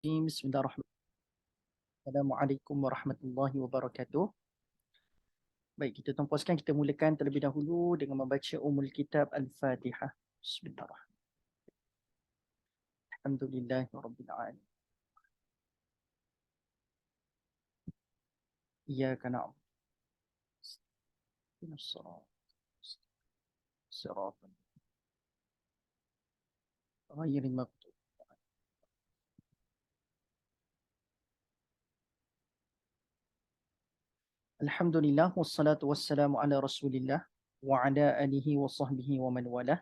Bismillahirrahmanirrahim. Assalamualaikum warahmatullahi wabarakatuh. Baik, kita tuan-puan, kita mulakan terlebih dahulu dengan membaca Ummul Kitab Al-Fatihah. Bismillahirrahmanirrahim. Alhamdulillahirabbil alamin. Iyyaka na'budu wa iyyaka nasta'in. Ghairil maghdubi. Alhamdulillah wassalatu wassalamu ala Rasulillah wa ala alihi wa sahbihi wa man walah.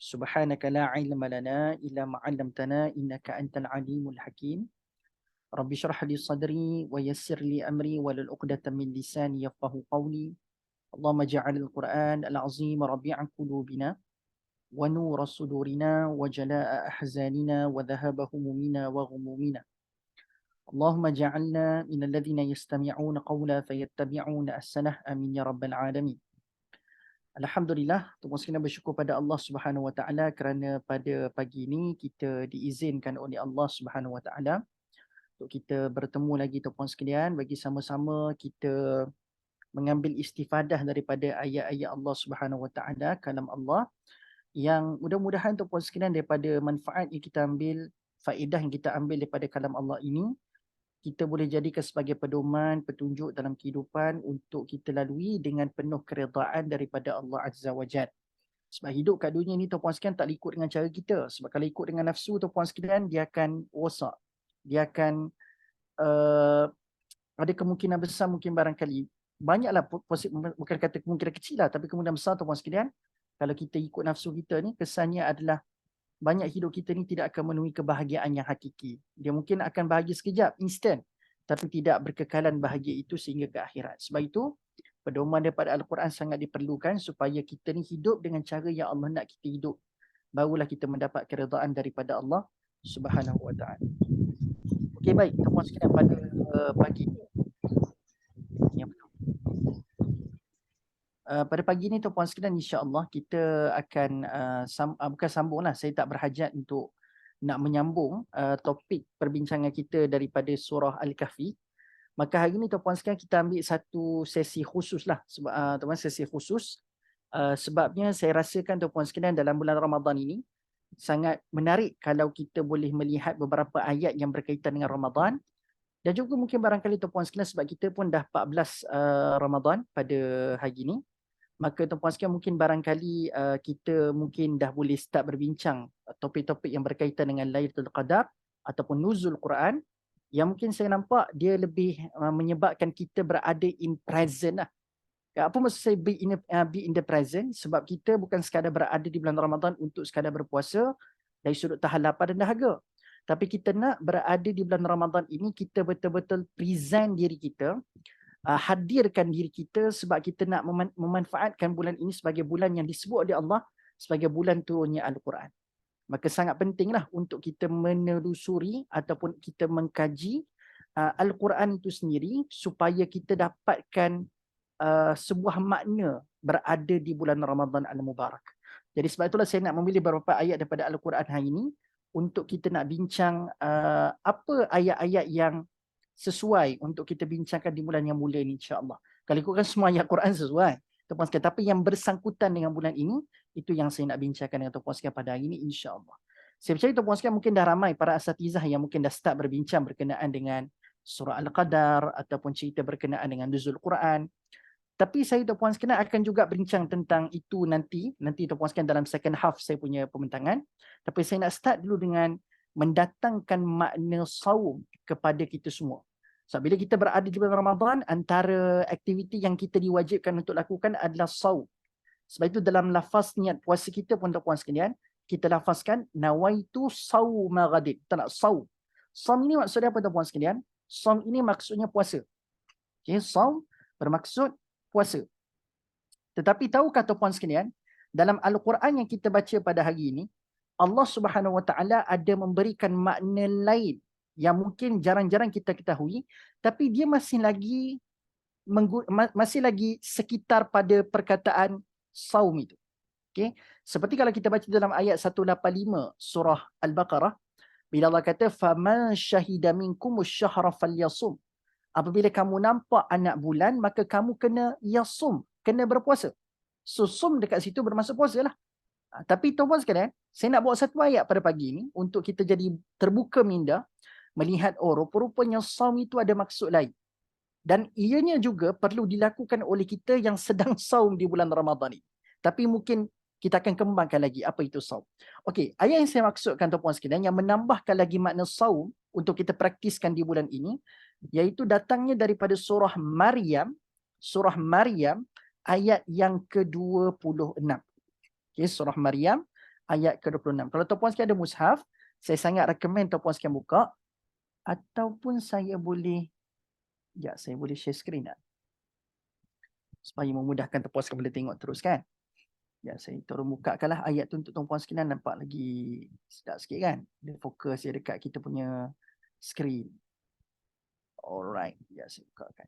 Subhanaka la ilma lana illa ma 'allamtana innaka antal alimul hakim. Rabbi syrah li sadri wa yassir li amri walul 'uqdatam min lisani yafqahu qawli. Allahumma ja'alil Qur'an al-'azim rabi'a qulubina wa nura sudurina wa jalaa'a ahzanina wa dhahaba humumina wa ghumumina. Allahumma ja'alna minal ladzina yastami'una qawla fayattabi'una ahsanah. Amin ya rabbal alamin. Alhamdulillah, tuan sekalian bersyukur pada Allah Subhanahu Wa Taala kerana pada pagi ini kita diizinkan oleh Allah Subhanahu Wa Taala untuk kita bertemu lagi tuan sekalian bagi sama-sama kita mengambil istifadah daripada ayat-ayat Allah Subhanahu Wa Taala, kalam Allah, yang mudah-mudahan tuan sekalian daripada manfaat yang kita ambil, faedah yang kita ambil daripada kalam Allah ini, kita boleh jadikan sebagai pedoman, petunjuk dalam kehidupan untuk kita lalui dengan penuh keredaan daripada Allah Azza wa Jalla. Sebab hidup kat dunia ni tuan-puan sekalian tak ikut dengan cara kita. Sebab kalau ikut dengan nafsu tuan-puan sekalian, dia akan rosak. Dia akan ada kemungkinan besar, mungkin barangkali banyaklah, bukan kata kemungkinan kecil lah, tapi kemungkinan besar tuan-puan sekalian, kalau kita ikut nafsu kita ni, kesannya adalah banyak hidup kita ni tidak akan menemui kebahagiaan yang hakiki. Dia mungkin akan bahagia sekejap, instan, tapi tidak berkekalan bahagia itu sehingga ke akhirat. Sebab itu, pedoman daripada Al-Quran sangat diperlukan supaya kita ni hidup dengan cara yang Allah nak kita hidup. Barulah kita mendapat keredaan daripada Allah Subhanahu Wa Taala. Okey, baik, tuan-tuan sekalian, pada pagi ini, pada pagi ini tuan-puan sekalian, insya-Allah kita akan bukan sambung lah, saya tak berhajat untuk nak menyambung topik perbincangan kita daripada surah Al-Kahfi. Maka hari ini tuan-puan sekalian kita ambil satu sesi khusus lah, sebab tuan-puan, sesi khusus sebabnya saya rasakan tuan-puan sekalian dalam bulan Ramadan ini sangat menarik kalau kita boleh melihat beberapa ayat yang berkaitan dengan Ramadan. Dan juga mungkin barangkali tuan-puan sekalian, sebab kita pun dah 14 Ramadan pada hari ini, maka tuan-puan sekalian mungkin barangkali kita mungkin dah boleh start berbincang topik-topik yang berkaitan dengan Lailatul Qadar ataupun nuzul Quran, yang mungkin saya nampak dia lebih menyebabkan kita berada in present lah. Apa maksud saya be in the present? Sebab kita bukan sekadar berada di bulan Ramadan untuk sekadar berpuasa dari sudut tahan lapar dan dahaga. Tapi kita nak berada di bulan Ramadan ini, kita betul-betul present diri kita, hadirkan diri kita, sebab kita nak memanfaatkan bulan ini sebagai bulan yang disebut oleh Allah sebagai bulan turunnya Al-Quran. Maka sangat pentinglah untuk kita menelusuri ataupun kita mengkaji Al-Quran itu sendiri supaya kita dapatkan sebuah makna berada di bulan Ramadan Al-Mubarak. Jadi sebab itulah saya nak memilih beberapa ayat daripada Al-Quran hari ini untuk kita nak bincang apa ayat-ayat yang sesuai untuk kita bincangkan di bulan yang mulia ini, insya-Allah. Kalau ikutkan semua ayat Quran sesuai, tuan-puan sekalian, tapi yang bersangkutan dengan bulan ini, itu yang saya nak bincangkan dengan tuan-puan sekalian pada hari ini, insya-Allah. Saya percaya tuan-puan sekalian mungkin dah ramai para asatizah yang mungkin dah start berbincang berkenaan dengan surah Al-Qadar ataupun cerita berkenaan dengan nuzul Quran. Tapi saya tuan-puan sekalian akan juga bincang tentang itu nanti tuan-puan sekalian dalam second half saya punya pembincangan. Tapi saya nak start dulu dengan mendatangkan makna saum kepada kita semua. So, bila kita berada di bulan Ramadan, antara aktiviti yang kita diwajibkan untuk lakukan adalah saum. Sebab itu dalam lafaz niat puasa kita pun tuan-puan sekalian, kita lafazkan nawaitu sauma ghadin. Kita nak saum. Saum ini maksudnya apa tuan-puan sekalian? Saum ini maksudnya puasa. Okay, saum bermaksud puasa. Tetapi tahukah tuan-puan sekalian, dalam Al-Quran yang kita baca pada hari ini, Allah Subhanahu Wa Taala ada memberikan makna lain yang mungkin jarang-jarang kita ketahui, tapi dia masih lagi sekitar pada perkataan saum itu. Okay? Seperti kalau kita baca dalam ayat 185 surah Al-Baqarah, Bila Allah kata faman syahida minkumus syahra falyasum. Apabila kamu nampak anak bulan, maka kamu kena yasum, kena berpuasa. So sum dekat situ bermaksud puasa lah. Tapi tuan-tuan sekalian, saya nak bawa satu ayat pada pagi ini untuk kita jadi terbuka minda melihat rupa-rupanya saum itu ada maksud lain. Dan ianya juga perlu dilakukan oleh kita yang sedang saum di bulan Ramadan ini. Tapi mungkin kita akan kembangkan lagi apa itu saum. Okey, ayat yang saya maksudkan tuan-tuan sekalian yang menambahkan lagi makna saum untuk kita praktiskan di bulan ini, iaitu datangnya daripada surah Maryam ayat yang ke-26. Okay, surah Maryam ayat ke-26. Kalau tuan-puan sekalian ada mushaf, saya sangat rekomen tuan-puan sekalian buka. Ataupun saya boleh, saya boleh share screen tak? Supaya memudahkan tuan-puan sekalian boleh tengok terus kan. Saya turun bukakanlah ayat tu untuk tuan-puan sekalian nampak lagi sedap sikit kan. Dia fokus dia dekat kita punya screen. Alright, saya bukakan.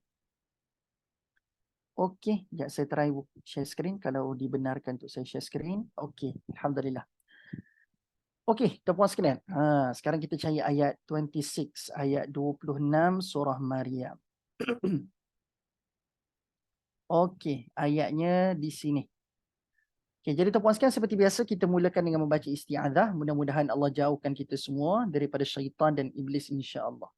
Okey, saya try share screen kalau dibenarkan untuk saya share screen. Okey, alhamdulillah. Okey, tuan-puan sekalian. Sekarang kita cari ayat 26, ayat 26 surah Maryam. Okey, ayatnya di sini. Okey, jadi tuan-puan sekalian seperti biasa kita mulakan dengan membaca isti'adzah. Mudah-mudahan Allah jauhkan kita semua daripada syaitan dan iblis insya-Allah.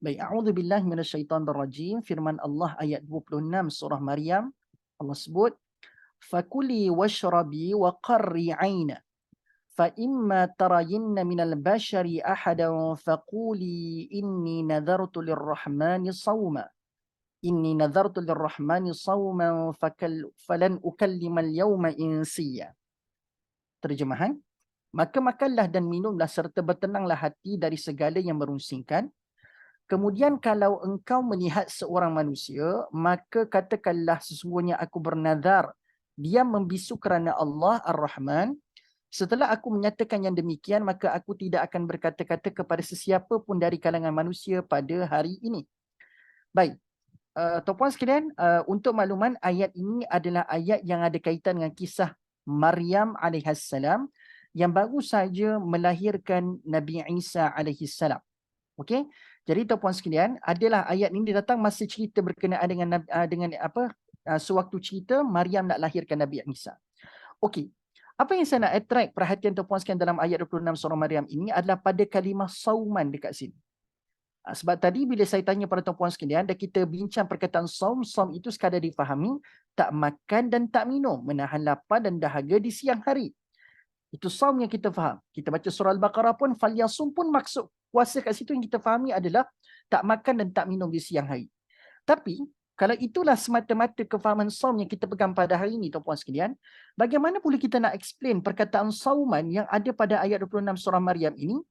Baik, a'udzubillahi minasyaitonirrajim. Firman Allah ayat 26 surah Maryam. Allah sebut, "Fakuli washrabi wa qarri 'aina. Fa imma tarayinna minal bashari ahadan faquli inni nadhartu lirrahmani sawma. Inni nadhartu lirrahmani sawman falan ukallimal yawma insiya." Terjemahan, maka makanlah dan minumlah serta bertenanglah hati dari segala yang merunsingkan. Kemudian kalau engkau melihat seorang manusia, maka katakanlah sesungguhnya aku bernazar. Dia membisu kerana Allah Ar-Rahman. Setelah aku menyatakan yang demikian, maka aku tidak akan berkata-kata kepada sesiapa pun dari kalangan manusia pada hari ini. Baik, tuan-puan sekalian, untuk makluman ayat ini adalah ayat yang ada kaitan dengan kisah Maryam alaihissalam yang baru saja melahirkan Nabi Isa alaihissalam. Okey. Jadi tuan-puan sekalian, adalah ayat ini datang masa cerita berkenaan dengan sewaktu cerita Maryam nak lahirkan Nabi Isa. Okey. Apa yang saya nak attract perhatian tuan-puan sekalian dalam ayat 26 surah Maryam ini adalah pada kalimah sauman dekat sini. Sebab tadi bila saya tanya pada tuan-puan sekalian dan kita bincang perkataan saum itu sekadar difahami tak makan dan tak minum, menahan lapar dan dahaga di siang hari. Itu saum yang kita faham. Kita baca surah Al-Baqarah pun falyasum pun maksud puasa kat situ yang kita fahami adalah tak makan dan tak minum di siang hari. Tapi kalau itulah semata-mata kefahaman saum yang kita pegang pada hari ini tuan-puan sekalian, bagaimana pula kita nak explain perkataan sauman yang ada pada ayat 26 surah Maryam ini,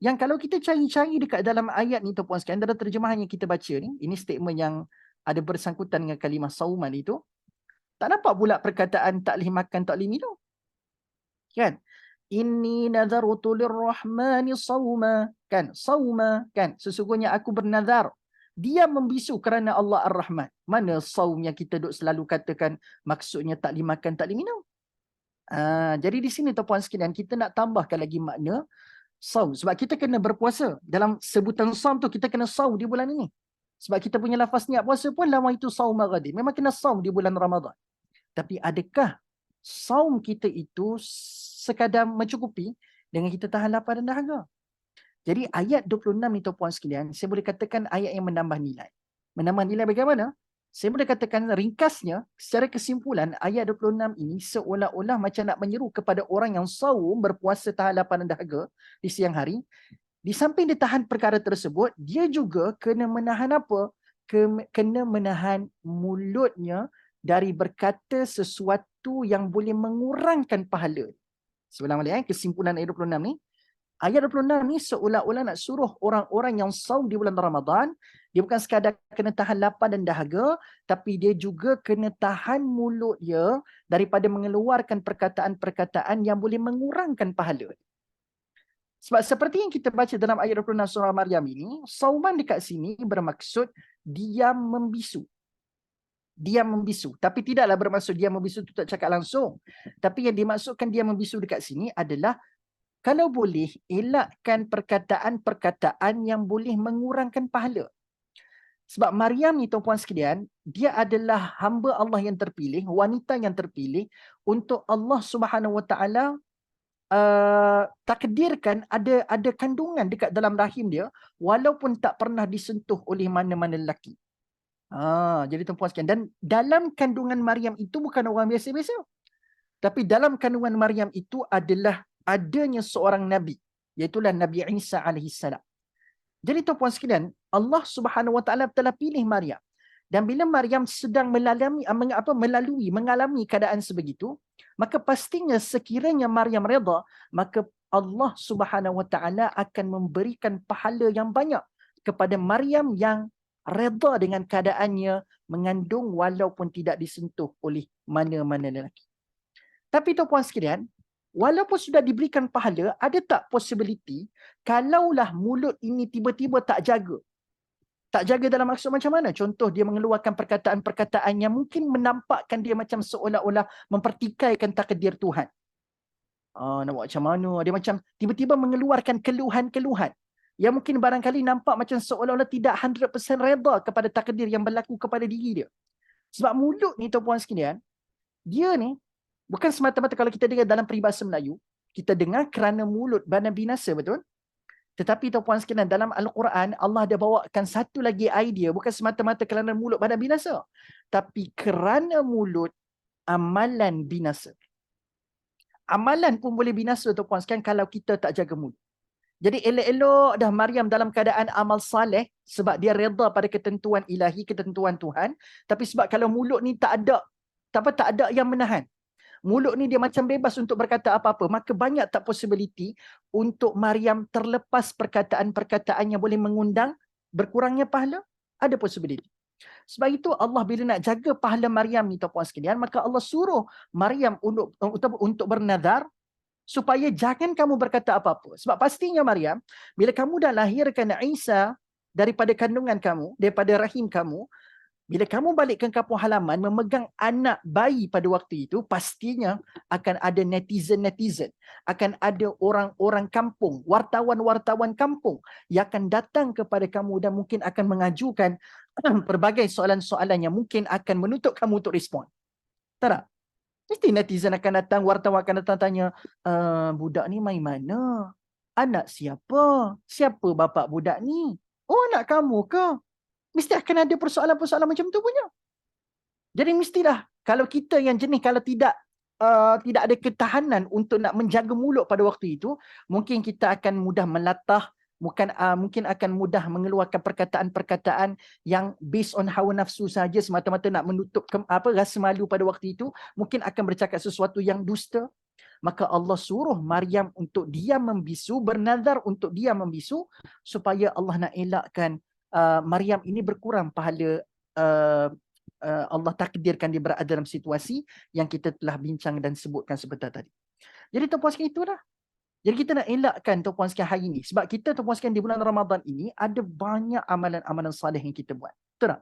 yang kalau kita cari-cari dekat dalam ayat ni tuan-puan sekalian, dalam terjemahan yang kita baca ni, ini statement yang ada bersangkutan dengan kalimah sauman itu, tak nampak pula perkataan tak boleh makan, tak boleh minum. Kan? Inni nadharutu lirrahmani sawma. Kan? Sawma. Kan? Sesungguhnya aku bernazar. Dia membisu kerana Allah Ar-Rahman. Mana saum yang kita duk selalu katakan maksudnya tak boleh makan, tak boleh minum. Jadi di sini tuan-puan sekalian, kita nak tambahkan lagi makna saum. Sebab kita kena berpuasa. Dalam sebutan saum tu kita kena saum di bulan ini. Sebab kita punya lafaz niat puasa pun lama itu saum maghadi. Memang kena saum di bulan Ramadan. Tapi adakah saum kita itu sekadar mencukupi dengan kita tahan lapar dan dahaga? Jadi ayat 26 ni tuan-puan sekalian, saya boleh katakan ayat yang menambah nilai. Menambah nilai bagaimana? Saya boleh katakan ringkasnya, secara kesimpulan, ayat 26 ini seolah-olah macam nak menyeru kepada orang yang saum, berpuasa tahan lapar dan dahaga di siang hari. Di samping dia tahan perkara tersebut, dia juga kena menahan apa? Kena menahan mulutnya dari berkata sesuatu yang boleh mengurangkan pahala. Sebelah balik kesimpulan ayat 26 ni. Ayat 26 ni seolah-olah nak suruh orang-orang yang saum di bulan Ramadan, dia bukan sekadar kena tahan lapar dan dahaga, tapi dia juga kena tahan mulut dia daripada mengeluarkan perkataan-perkataan yang boleh mengurangkan pahala. Sebab seperti yang kita baca dalam ayat 26 surah Maryam ini, sauman dekat sini bermaksud diam membisu. Diam membisu. Tapi tidaklah bermaksud diam membisu itu tak cakap langsung. Tapi yang dimaksudkan diam membisu dekat sini adalah kalau boleh, elakkan perkataan-perkataan yang boleh mengurangkan pahala. Sebab Maryam ni tuan-puan sekalian, dia adalah hamba Allah yang terpilih, wanita yang terpilih untuk Allah Subhanahu Wa Taala takdirkan ada kandungan dekat dalam rahim dia walaupun tak pernah disentuh oleh mana-mana lelaki. Jadi tuan-puan sekalian, dan dalam kandungan Maryam itu bukan orang biasa-biasa. Tapi dalam kandungan Maryam itu adalah adanya seorang Nabi, iaitu Nabi Isa alaihissalam. Jadi tuan-puan sekalian, Allah Subhanahu Wa Taala telah pilih Maryam. Dan bila Maryam sedang mengalami keadaan sebegitu, maka pastinya sekiranya Maryam redha, maka Allah Subhanahu Wa Taala akan memberikan pahala yang banyak kepada Maryam yang redha dengan keadaannya mengandung walaupun tidak disentuh oleh mana-mana lelaki. Tapi tuan-puan sekalian, walaupun sudah diberikan pahala, ada tak possibility kalaulah mulut ini tiba-tiba tak jaga? Tak jaga dalam maksud macam mana? Contoh, dia mengeluarkan perkataan-perkataan yang mungkin menampakkan dia macam seolah-olah mempertikaikan takdir Tuhan. Nak buat macam mana? Dia macam tiba-tiba mengeluarkan keluhan-keluhan yang mungkin barangkali nampak macam seolah-olah tidak 100% reda kepada takdir yang berlaku kepada diri dia. Sebab mulut ni tuan-puan sekalian, dia ni bukan semata-mata kalau kita dengar dalam peribahasa Melayu, kita dengar kerana mulut badan binasa, betul? Tetapi tuan-puan sekalian, dalam Al-Quran, Allah ada bawakan satu lagi idea, bukan semata-mata kerana mulut badan binasa, tapi kerana mulut amalan binasa. Amalan pun boleh binasa tuan-puan sekalian kalau kita tak jaga mulut. Jadi elok-elok dah Maryam dalam keadaan amal saleh sebab dia redha pada ketentuan ilahi, ketentuan Tuhan. Tapi sebab kalau mulut ni tak ada yang menahan. Mulut ni dia macam bebas untuk berkata apa-apa. Maka banyak tak possibility untuk Maryam terlepas perkataan-perkataan yang boleh mengundang berkurangnya pahala? Ada possibility. Sebab itu Allah bila nak jaga pahala Maryam ni tuan-puan sekalian, maka Allah suruh Maryam untuk bernazar supaya jangan kamu berkata apa-apa. Sebab pastinya Maryam, bila kamu dah lahirkan Isa daripada kandungan kamu, daripada rahim kamu, bila kamu balik ke kampung halaman memegang anak bayi pada waktu itu, pastinya akan ada netizen-netizen, akan ada orang-orang kampung, wartawan-wartawan kampung yang akan datang kepada kamu dan mungkin akan mengajukan pelbagai soalan-soalan yang mungkin akan menuntut kamu untuk respon. Tak? Mesti netizen akan datang, wartawan akan datang tanya, budak ni main mana? Anak siapa? Siapa bapak budak ni? Oh, anak kamu ke? Mesti akan ada persoalan-persoalan macam tu punya. Jadi mestilah kalau kita yang jenis kalau tidak ada ketahanan untuk nak menjaga mulut pada waktu itu, mungkin kita akan mudah melatah, mungkin akan mudah mengeluarkan perkataan-perkataan yang based on hawa nafsu saja semata-mata nak menutup rasa malu pada waktu itu, mungkin akan bercakap sesuatu yang dusta. Maka Allah suruh Maryam untuk dia membisu, bernazar untuk dia membisu supaya Allah nak elakkan Maryam ini berkurang pahala. Allah takdirkan dia berada dalam situasi yang kita telah bincang dan sebutkan sebentar tadi. Jadi tuan-puan sekalian, itulah. Jadi kita nak elakkan tuan-puan sekalian hari ini. Sebab kita tuan-puan sekalian di bulan Ramadan ini ada banyak amalan-amalan salih yang kita buat. Betul tak?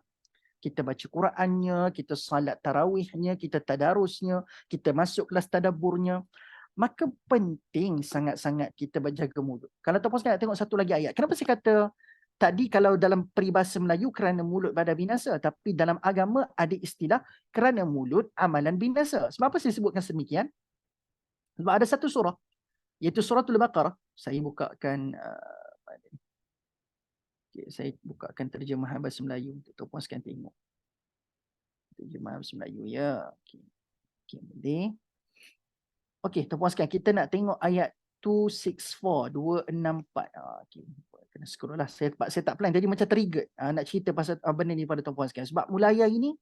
Kita baca Qurannya, kita salat tarawihnya, kita tadarusnya, kita masuk kelas tadaburnya. Maka penting sangat-sangat kita berjaga mulut. Kalau tuan-puan sekalian nak tengok satu lagi ayat. Kenapa saya kata tadi kalau dalam peribahasa Melayu kerana mulut badan binasa, tapi dalam agama ada istilah kerana mulut amalan binasa. Sebab apa saya sebutkan sedemikian? Sebab ada satu surah, iaitu suratul Baqarah. Saya bukakan saya bukakan terjemahan bahasa Melayu untuk tuan-puan sekalian tengok. Terjemahan bahasa Melayu ya. Okey, boleh. Okey, tuan-puan sekalian, kita nak tengok ayat 264. Okey. Kena scroll lah. Saya tak plan. Jadi macam trigger nak cerita pasal benda ni pada tuan-puan sekalian. Sebab mulai hari ni,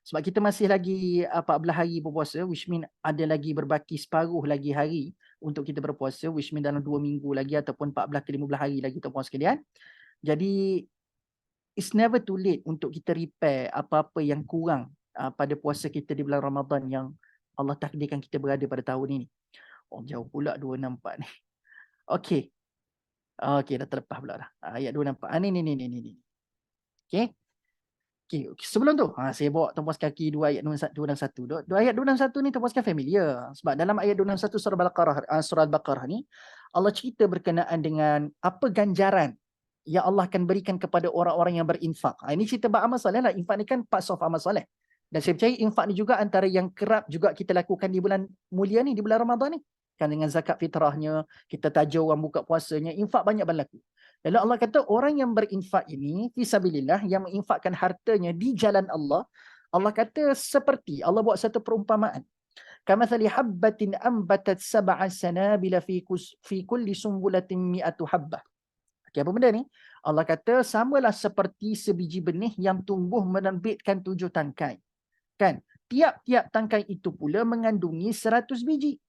sebab kita masih lagi 14 hari berpuasa, which mean ada lagi berbaki separuh lagi hari untuk kita berpuasa, which mean dalam 2 minggu lagi ataupun 14 ke 15 hari lagi tuan-puan sekalian. Jadi, it's never too late untuk kita repair apa-apa yang kurang pada puasa kita di bulan Ramadan yang Allah takdirkan kita berada pada tahun ini. Oh, jauh pula 264 ni. Okey. Okey, dah terlepas pula dah. Ayat 264. Ni. Okey. Okay, sebelum tu, saya bawa tuan-puan sekalian dua ayat 261. Dua ayat 261 ni tuan-puan sekalian familiar. Sebab dalam ayat 261 surah Al-Baqarah ni, Allah cerita berkenaan dengan apa ganjaran yang Allah akan berikan kepada orang-orang yang berinfak. Ini cerita bab amal soleh lah. Infak ni kan parts of amal soleh. Dan saya percaya infak ni juga antara yang kerap juga kita lakukan di bulan mulia ni, di bulan Ramadan ni. Kan dengan zakat fitrahnya, kita tajur orang buka puasanya, infak banyak berlaku. Lalu Allah kata orang yang berinfak ini fisabilillah, yang menginfakkan hartanya di jalan Allah, Allah kata seperti, Allah buat satu perumpamaan. Kamathali habbatin ambatat sab'a sanabila fi kulli sumbulatin mi'atu habbah. Okay, apa benda ni? Allah kata samalah seperti sebiji benih yang tumbuh menerbitkan 7 tangkai. Kan? Tiap-tiap tangkai itu pula mengandungi 100 biji.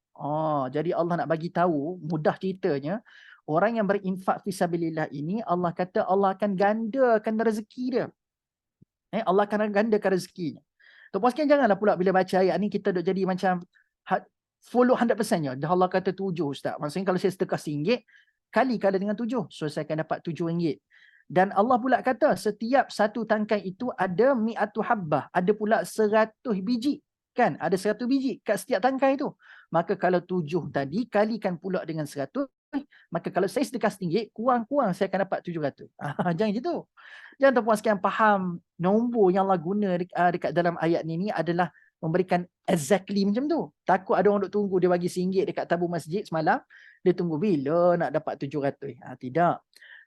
Jadi Allah nak bagi tahu, mudah ceritanya, orang yang berinfak fisabilillah ini, Allah kata Allah akan gandakan rezeki dia. Allah akan gandakan rezekinya. Tuan-puan sekalian, janganlah pula bila baca ayat ni kita duk jadi macam follow 100%-nya. Dah Allah kata 7 Ustaz. Maksudnya kalau saya sedekah RM1, kali dengan 7, so saya akan dapat RM7. Dan Allah pula kata setiap satu tangkai itu ada mi'atu habbah, ada pula 100 biji. Kan? Ada 100 biji kat setiap tangkai itu. Maka kalau 7 tadi kalikan pula dengan 100, maka kalau saya sedekah RM1, kurang-kurang saya akan dapat 700. Jangan gitu. Jangan tuan-puan sekalian faham nombor yang Allah guna dekat dalam ayat ni adalah memberikan exactly macam tu. Takut ada orang duk tunggu dia bagi RM1 dekat tabung masjid semalam, dia tunggu bila nak dapat 700. Tidak.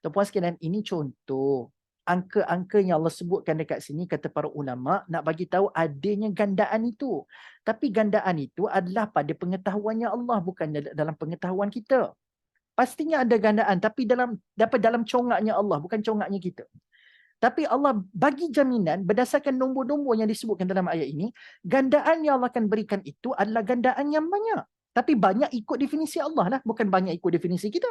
Tuan-puan sekalian, ini contoh. Angka-angka yang Allah sebutkan dekat sini, kata para ulama, nak bagi tahu adanya gandaan itu. Tapi gandaan itu adalah pada pengetahuannya Allah, bukan dalam pengetahuan kita. Pastinya ada gandaan, tapi dalam congaknya Allah, bukan congaknya kita. Tapi Allah bagi jaminan berdasarkan nombor-nombor yang disebutkan dalam ayat ini, gandaan yang Allah akan berikan itu adalah gandaan yang banyak. Tapi banyak ikut definisi Allah lah, bukan banyak ikut definisi kita.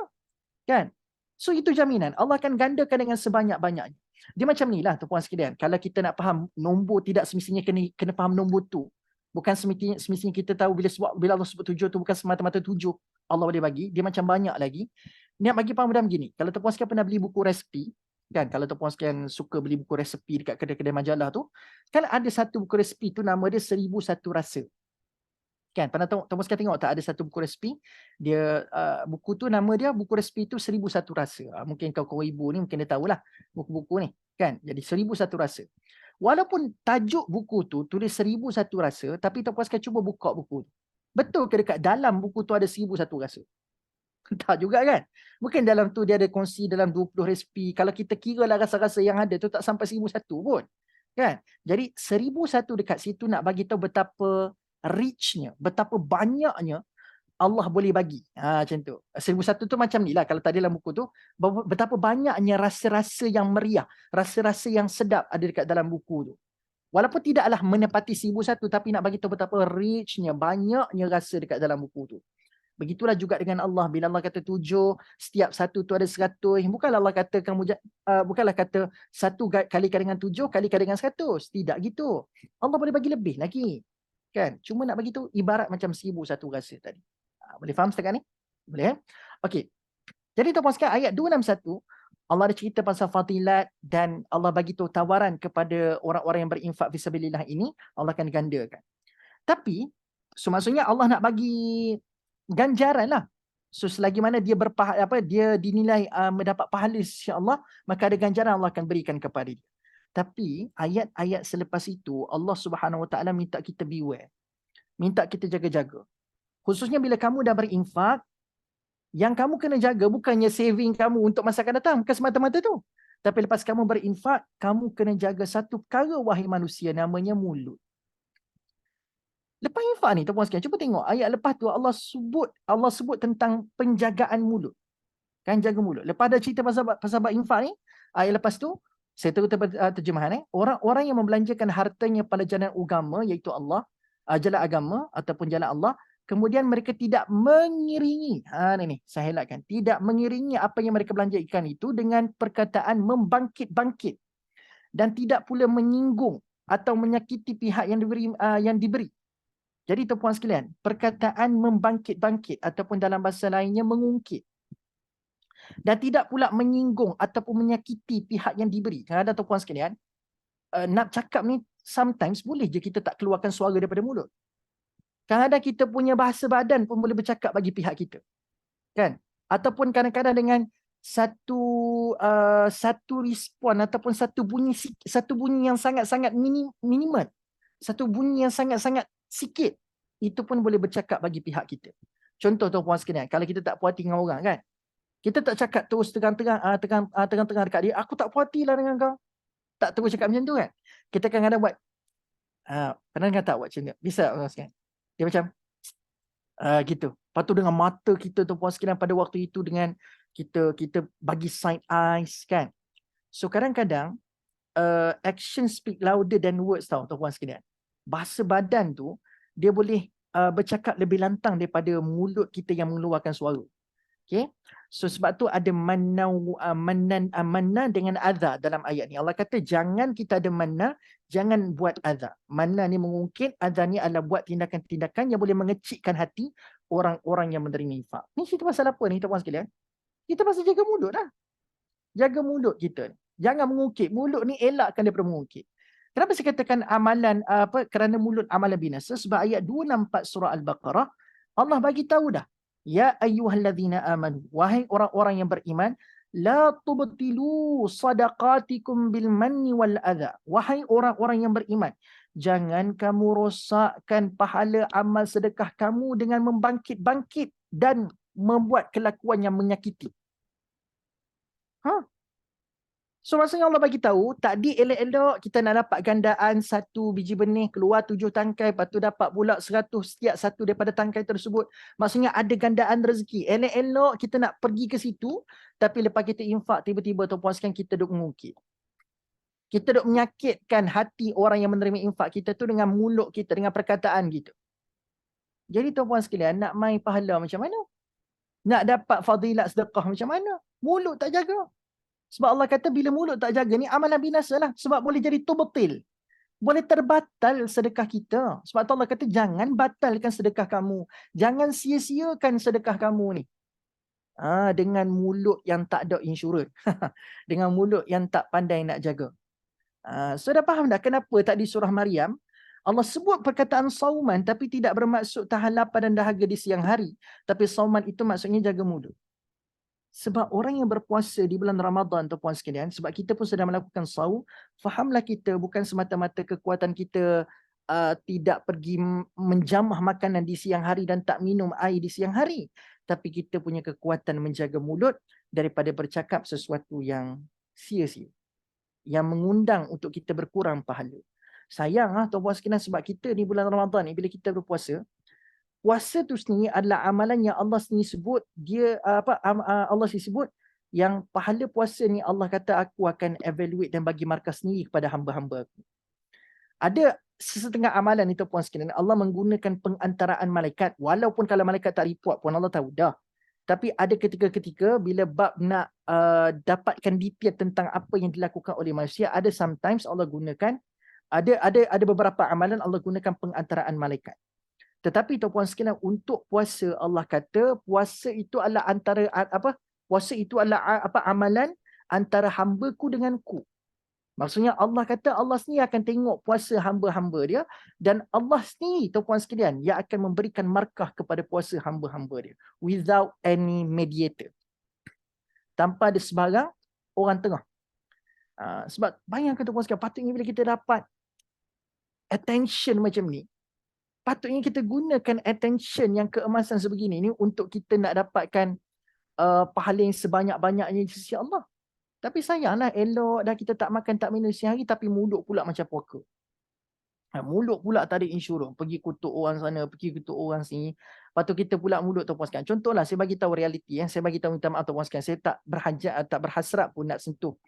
Kan? So itu jaminan. Allah akan gandakan dengan sebanyak-banyaknya. Dia macam ni lah tuan-puan sekalian. Kalau kita nak faham nombor, tidak semestinya kena faham nombor tu. Bukan semestinya kita tahu bila Allah sebut 7 tu bukan semata-mata 7 Allah boleh bagi. Dia macam banyak lagi. Niat bagi faham macam begini. Kalau tuan-puan sekalian pernah beli buku resipi, kan, kalau tuan-puan sekalian suka beli buku resipi dekat kedai-kedai majalah tu, kan ada satu buku resipi tu nama dia 1001 Rasa. Kan, pernah tuan-puan sekalian tengok tak ada satu buku resipi, dia buku tu nama dia, buku resipi tu 1001 Rasa. Mungkin kau ibu ni mungkin dia tahulah buku-buku ni, kan. Jadi 1001 Rasa. Walaupun tajuk buku tu tulis 1001 Rasa, tapi tuan-puan sekalian cuba buka buku tu. Betul ke dekat dalam buku tu ada 1001 rasa? Tak juga kan? Mungkin dalam tu dia ada kongsi dalam 20 resipi. Kalau kita kira lah rasa-rasa yang ada tu tak sampai 1001 pun. Kan? Jadi 1001 dekat situ nak bagi tahu betapa richnya, betapa banyaknya Allah boleh bagi. Macam tu. 1001 tu macam ni lah. Kalau tadi dalam buku tu, betapa banyaknya rasa-rasa yang meriah, rasa-rasa yang sedap ada dekat dalam buku tu. Walaupun tidaklah menepati 1001, tapi nak bagi tahu betapa richnya, banyaknya rasa dekat dalam buku tu. Begitulah juga dengan Allah. Bila Allah kata 7, setiap satu tu ada 100. Bukanlah Allah kata bukanlah kata 1 kalikan dengan 7, kalikan dengan 100. Tidak gitu. Allah boleh bagi lebih lagi. Kan? Cuma nak bagi tu ibarat macam 1001 rasa tadi. Boleh faham setakat ni? Boleh? Okey. Jadi tuan-puan sekalian, ayat 261, Allah ada cerita pasal fadilat dan Allah bagi tahu tawaran kepada orang-orang yang berinfak fisabilillah ini, Allah akan gandakan. Tapi, so maksudnya Allah nak bagi ganjaran lah. So selagi mana dia dia dinilai mendapat pahala insya-Allah, maka ada ganjaran Allah akan berikan kepada dia. Tapi ayat-ayat selepas itu Allah Subhanahu Wa Taala minta kita beware. Minta kita jaga-jaga. Khususnya bila kamu dah berinfak, yang kamu kena jaga bukannya saving kamu untuk masa akan datang, bukan semata-mata tu. Tapi lepas kamu berinfak, kamu kena jaga satu perkara wahai manusia, namanya mulut. Lepas infak ni tuan-puan sekalian, cuba tengok ayat lepas tu Allah sebut tentang penjagaan mulut. Kan, jaga mulut. Lepas ada cerita pasal infak ni, ayat lepas tu saya terus terjemahan orang-orang yang membelanjakan hartanya pada jalan agama, iaitu Allah, jalan agama ataupun jalan Allah, kemudian mereka tidak mengiringi, ni saya highlightkan, tidak mengiringi apa yang mereka belanjakan itu dengan perkataan membangkit-bangkit dan tidak pula menyinggung atau menyakiti pihak yang diberi. Jadi tuan-puan sekalian, perkataan membangkit-bangkit ataupun dalam bahasa lainnya mengungkit. Dan tidak pula menyinggung ataupun menyakiti pihak yang diberi. Kadang-kadang tuan-puan sekalian, nak cakap ni sometimes boleh je kita tak keluarkan suara daripada mulut. Kadang-kadang kita punya bahasa badan pun boleh bercakap bagi pihak kita. Kan? Ataupun kadang-kadang dengan satu respon ataupun satu bunyi yang sangat-sangat minimal. Satu bunyi yang sangat-sangat sikit. Itu pun boleh bercakap bagi pihak kita. Contoh tuan-puan sekalian, kalau kita tak puas hati dengan orang kan, kita tak cakap terus terang-terang dekat dia, aku tak puas hati lah dengan kau. Tak terus cakap macam tu kan. Kita kadang-kadang buat, pernah dengar tak buat macam tu? Bisa tuan-puan sekalian. Dia macam, gitu. Lepas tu dengan mata kita tuan-puan sekalian pada waktu itu dengan kita bagi side eyes kan. So kadang-kadang action speak louder than words tau tuan-puan sekalian. Bahasa badan tu dia boleh bercakap lebih lantang daripada mulut kita yang mengeluarkan suara. Okay. So sebab tu ada manna dengan adha dalam ayat ni. Allah kata jangan kita ada manna, jangan buat adha. Manna ni mengungkit, adha ni adalah buat tindakan-tindakan yang boleh mengecikkan hati orang-orang yang menerima infak. Ni cerita pasal apa ni tuan-puan sekalian? Kita pasal jaga mulut lah. Jaga mulut kita. Jangan mengungkit. Mulut ni elakkan daripada mengungkit. Kenapa saya katakan amalan kerana mulut amalan binasa? Sebab ayat 264 surah Al-Baqarah Allah bagi tahu dah. Ya ayyuhallazina amanu, wahai orang-orang yang beriman, la tubtilu sadaqatikum bil manni wal adha. Wahai orang-orang yang beriman, jangan kamu rosakkan pahala amal sedekah kamu dengan membangkit-bangkit dan membuat kelakuan yang menyakiti. So maksudnya Allah bagi tahu, tak elok-elok kita nak dapat gandaan 1 biji benih keluar 7 tangkai, lepas tu dapat pula 100 setiap satu daripada tangkai tersebut. Maksudnya ada gandaan rezeki. Elok-elok kita nak pergi ke situ, tapi lepas kita infak tiba-tiba tuan-puan sekalian kita duk mengungkit. Kita duk menyakitkan hati orang yang menerima infak kita tu dengan mulut kita, dengan perkataan kita. Jadi tuan-puan sekalian, nak main pahala macam mana? Nak dapat fadilat sedekah macam mana? Mulut tak jaga. Sebab Allah kata bila mulut tak jaga ni amalan binasa lah. Sebab boleh jadi tubtil. Boleh terbatal sedekah kita. Sebab Allah kata jangan batalkan sedekah kamu. Jangan sia-siakan sedekah kamu ni. Dengan mulut yang tak ada insurans. Dengan mulut yang tak pandai nak jaga. So dah faham dah kenapa tak di surah Maryam Allah sebut perkataan sauman tapi tidak bermaksud tahan lapar dan dahaga di siang hari. Tapi sauman itu maksudnya jaga mulut. Sebab orang yang berpuasa di bulan Ramadan tuan-puan sekalian, sebab kita pun sedang melakukan saum, fahamlah kita bukan semata-mata kekuatan kita tidak pergi menjamah makanan di siang hari dan tak minum air di siang hari. Tapi kita punya kekuatan menjaga mulut daripada bercakap sesuatu yang sia-sia. Yang mengundang untuk kita berkurang pahala. Sayang tuan-puan sekalian sebab kita di bulan Ramadan ni bila kita berpuasa, puasa tu sendiri adalah amalan yang Allah sendiri sebut, Allah sendiri sebut yang pahala puasa ni Allah kata aku akan evaluate dan bagi markah sendiri kepada hamba-hamba aku. Ada sesetengah amalan itu puan sekalian, Allah menggunakan pengantaraan malaikat, walaupun kalau malaikat tak report pun Allah tahu dah. Tapi ada ketika-ketika bila bab nak dapatkan detail tentang apa yang dilakukan oleh manusia, ada sometimes Allah gunakan, ada beberapa amalan Allah gunakan pengantaraan malaikat. Tetapi tuan-puan sekalian untuk puasa Allah kata puasa itu adalah puasa itu adalah amalan antara hamba-Ku denganku. Maksudnya Allah kata Allah sendiri akan tengok puasa hamba-hamba dia dan Allah sendiri tuan-puan sekalian yang akan memberikan markah kepada puasa hamba-hamba dia without any mediator. Tanpa ada sebarang orang tengah. Sebab bayangkan tuan-puan sekalian, patutnya bila kita dapat attention macam ni, patutnya kita gunakan attention yang keemasan sebegini ni untuk kita nak dapatkan pahala yang sebanyak-banyaknya di sisi Allah. Tapi sayanglah elok dah kita tak makan tak minum siang hari tapi mulut pula macam puaka. Mulut pula tak ada insurans. Pergi kutuk orang sana, pergi kutuk orang sini. Lepas tu kita pula mulut tuan-puan sekalian. Contohlah saya bagi tahu realiti. Saya bagi tahu minta maaf tuan-puan sekalian. Saya tak berhajat, tak berhasrat pun nak sentuh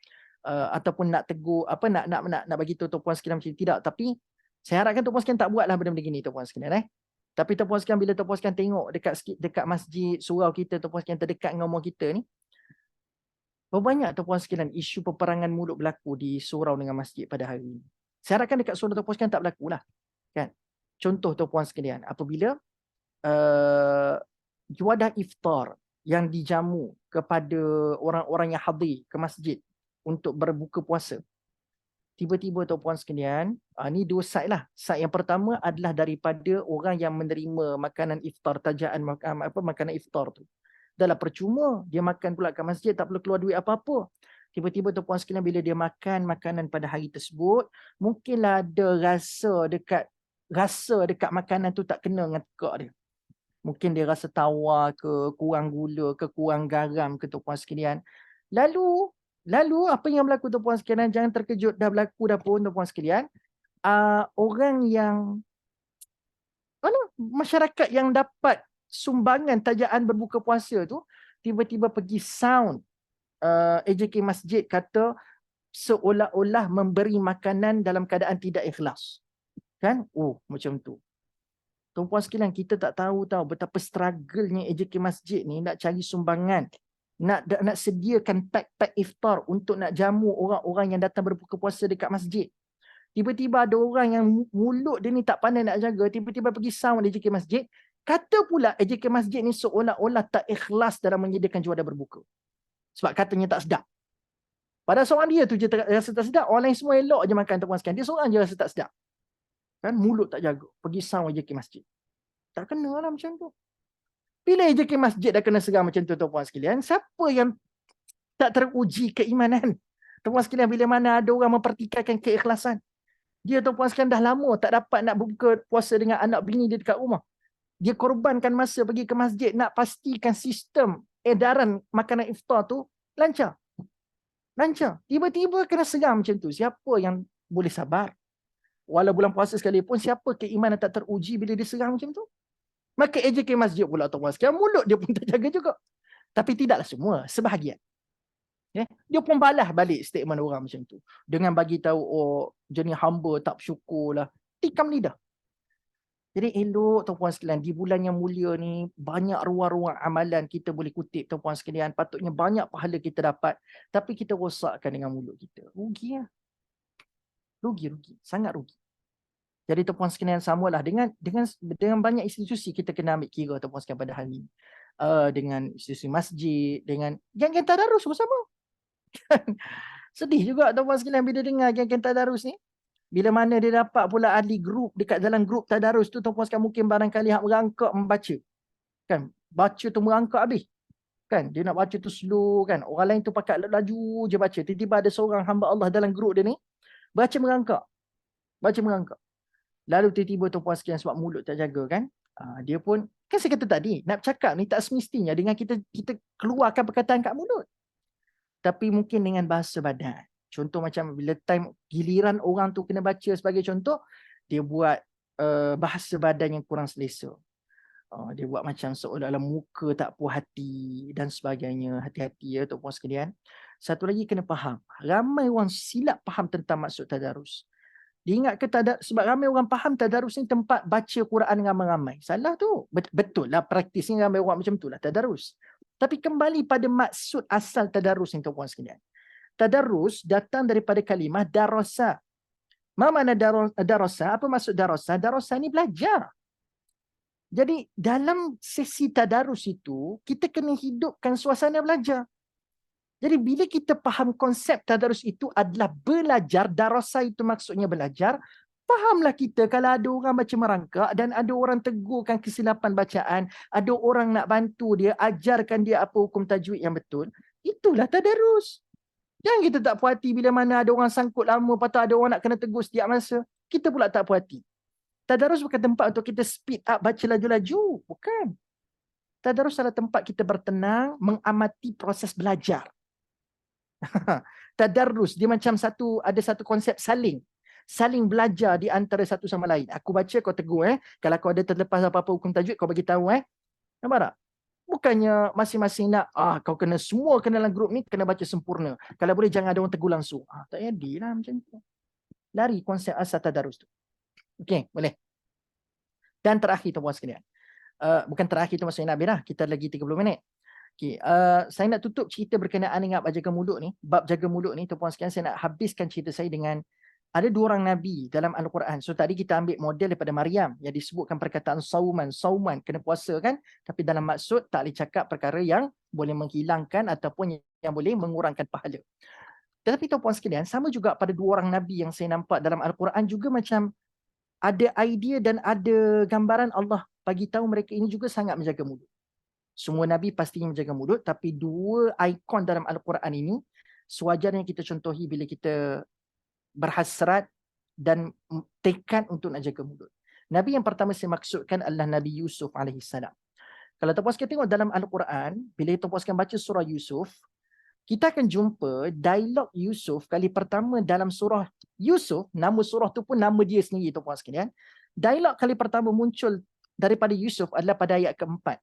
ataupun nak tegur, nak bagi tahu tuan-puan sekalian macam tidak. Tapi saya harapkan tuan-puan sekalian tak buatlah benda-benda gini tuan-puan sekalian. Tapi tuan-puan sekalian bila tuan-puan sekalian tengok dekat masjid surau kita, tuan-puan sekalian terdekat dengan rumah kita ni, berapa banyak tuan-puan sekalian isu peperangan mulut berlaku di surau dengan masjid pada hari ini. Saya harapkan dekat surau tuan-puan sekalian tak berlaku lah. Kan? Contoh tuan-puan sekalian, apabila wadah iftar yang dijamu kepada orang-orang yang hadir ke masjid untuk berbuka puasa. Tiba-tiba tuan-puan sekalian, ni dua side lah. Side yang pertama adalah daripada orang yang menerima makanan iftar, tajaan makanan iftar tu. Dahlah percuma dia makan pula kat masjid, tak perlu keluar duit apa-apa. Tiba-tiba tuan-puan sekalian bila dia makan makanan pada hari tersebut, mungkinlah ada rasa dekat makanan tu tak kena dengan tekak dia. Mungkin dia rasa tawar ke, kurang gula ke, kurang garam ke tuan-puan sekalian. Lalu apa yang berlaku tuan-puan sekalian, jangan terkejut, dah berlaku dah pun tuan-puan sekalian. Orang yang masyarakat yang dapat sumbangan tajaan berbuka puasa tu tiba-tiba pergi sound AJK Masjid kata seolah-olah memberi makanan dalam keadaan tidak ikhlas. Kan? Macam tu. Tuan-puan sekalian, kita tak tahu betapa struggle-nya AJK Masjid ni nak cari sumbangan. Nak sediakan pack-pack iftar untuk nak jamu orang-orang yang datang berbuka puasa dekat masjid. Tiba-tiba ada orang yang mulut dia ni tak pandai nak jaga, tiba-tiba pergi sound AJK Masjid. Kata pula AJK Masjid ni seolah-olah tak ikhlas dalam menyediakan juadah berbuka. Sebab katanya tak sedap. Padahal seorang dia tu je rasa tak sedap. Orang lain semua elok je makan tuan-puan sekalian. Dia seorang je rasa tak sedap. Kan? Mulut tak jaga. Pergi sound AJK Masjid. Tak kena lah macam tu. Bila AJK Masjid dah kena serang macam tu tuan-puan sekalian, siapa yang tak teruji keimanan? Tuan-puan sekalian, bila mana ada orang mempertikaikan keikhlasan. Dia tuan-puan sekalian dah lama tak dapat nak buka puasa dengan anak bini dia dekat rumah. Dia korbankan masa pergi ke masjid nak pastikan sistem edaran makanan iftar tu lancar. Tiba-tiba kena serang macam tu. Siapa yang boleh sabar? Walau bulan puasa sekalipun, siapa keimanan tak teruji bila dia serang macam tu? Maka AJK Masjid pula tuan-puan sekalian, mulut dia pun tak jaga juga. Tapi tidaklah semua, sebahagian. Dia pun balas balik statement orang macam tu. Dengan bagi tahu, jenis hamba tak bersyukur lah. Tikam lidah. Jadi elok tuan-puan sekalian, di bulan yang mulia ni, banyak ruang-ruang amalan kita boleh kutip tuan-puan sekalian. Patutnya banyak pahala kita dapat. Tapi kita rosakkan dengan mulut kita. Rugi lah. Rugi. Sangat rugi. Jadi tuan-puan sekalian, samalah dengan banyak institusi kita kena ambil kira tuan-puan sekalian pada hari ini. Dengan institusi masjid, dengan geng-geng tadarus bersama. Sedih juga tuan-puan sekalian bila dengar geng-geng tadarus ni. Bila mana dia dapat pula ahli grup dekat dalam grup tadarus tu, tuan-puan sekalian mungkin barangkali hak merangkak membaca. Kan? Baca tu merangkak habis. Kan? Dia nak baca tu slow kan. Orang lain tu pakai laju je baca. Tiba-tiba ada seorang hamba Allah dalam grup dia ni baca merangkak. Lalu tiba-tiba tuan-puan sekalian sebab mulut tak jaga kan. Dia pun, kan saya kata tadi, nak bercakap ni tak semestinya dengan kita keluarkan perkataan kat mulut. Tapi mungkin dengan bahasa badan. Contoh macam bila time giliran orang tu kena baca sebagai contoh, dia buat bahasa badan yang kurang selesa. Dia buat macam seolah-olah muka tak puas hati dan sebagainya. Hati-hati ya tuan-puan sekalian. Satu lagi kena faham. Ramai orang silap faham tentang maksud tadarus. Dia ingat ke sebab ramai orang faham tadarus ni tempat baca Quran ramai-ramai. Salah tu. Betul lah praktisnya ramai orang macam tu lah tadarus. Tapi kembali pada maksud asal tadarus ni tuan-puan sekalian. Tadarus datang daripada kalimah darasa. Mana darasa? Apa maksud darasa? Darasa ni belajar. Jadi dalam sesi tadarus itu, kita kena hidupkan suasana belajar. Jadi bila kita faham konsep tadarus itu adalah belajar, darasa itu maksudnya belajar, fahamlah kita kalau ada orang baca merangkak dan ada orang tegurkan kesilapan bacaan, ada orang nak bantu dia, ajarkan dia apa hukum tajwid yang betul, itulah tadarus. Jangan kita tak puas hati bila mana ada orang sangkut lama, patut ada orang nak kena tegur setiap masa. Kita pula tak puas hati. Tadarus bukan tempat untuk kita speed up, baca laju-laju. Bukan. Tadarus adalah tempat kita bertenang, mengamati proses belajar. Tadarus, dia macam ada satu konsep saling belajar di antara satu sama lain. Aku baca, kau tegur. Kalau kau ada terlepas apa-apa hukum tajwid, kau bagi tahu. Nampak tak? Bukannya masing-masing nak, kau kena semua kena dalam grup ni, kena baca sempurna. Kalau boleh jangan ada orang tegur langsung. Tak jadilah macam tu. Lari konsep asal tadarus tu. Okey, boleh. Dan terakhir tuan-puan sekalian. Bukan terakhir tu maksudnya nak habis dah. Kita lagi 30 minit. Okey, saya nak tutup cerita berkenaan dengan bab jaga mulut ni. Bab jaga mulut ni tuan-puan sekalian, saya nak habiskan cerita saya dengan ada dua orang Nabi dalam Al-Quran. So tadi kita ambil model daripada Maryam yang disebutkan perkataan sauman, kena puasa kan. Tapi dalam maksud tak boleh cakap perkara yang boleh menghilangkan ataupun yang boleh mengurangkan pahala. Tetapi tuan-puan sekalian, sama juga pada dua orang Nabi yang saya nampak dalam Al-Quran juga macam ada idea dan ada gambaran Allah bagi tahu mereka ini juga sangat menjaga mulut. Semua Nabi pastinya menjaga mulut, tapi dua ikon dalam Al-Quran ini sewajarnya kita contohi bila kita berhasrat dan tekad untuk nak jaga mulut. Nabi yang pertama saya maksudkan adalah Nabi Yusuf alaihissalam. Kalau tuan-puan sekalian tengok dalam Al-Quran, bila tuan-puan sekalian baca surah Yusuf, kita akan jumpa dialog Yusuf kali pertama dalam surah Yusuf. Nama surah tu pun nama dia sendiri, tuan-puan sekalian. Dialog kali pertama muncul daripada Yusuf adalah pada ayat keempat,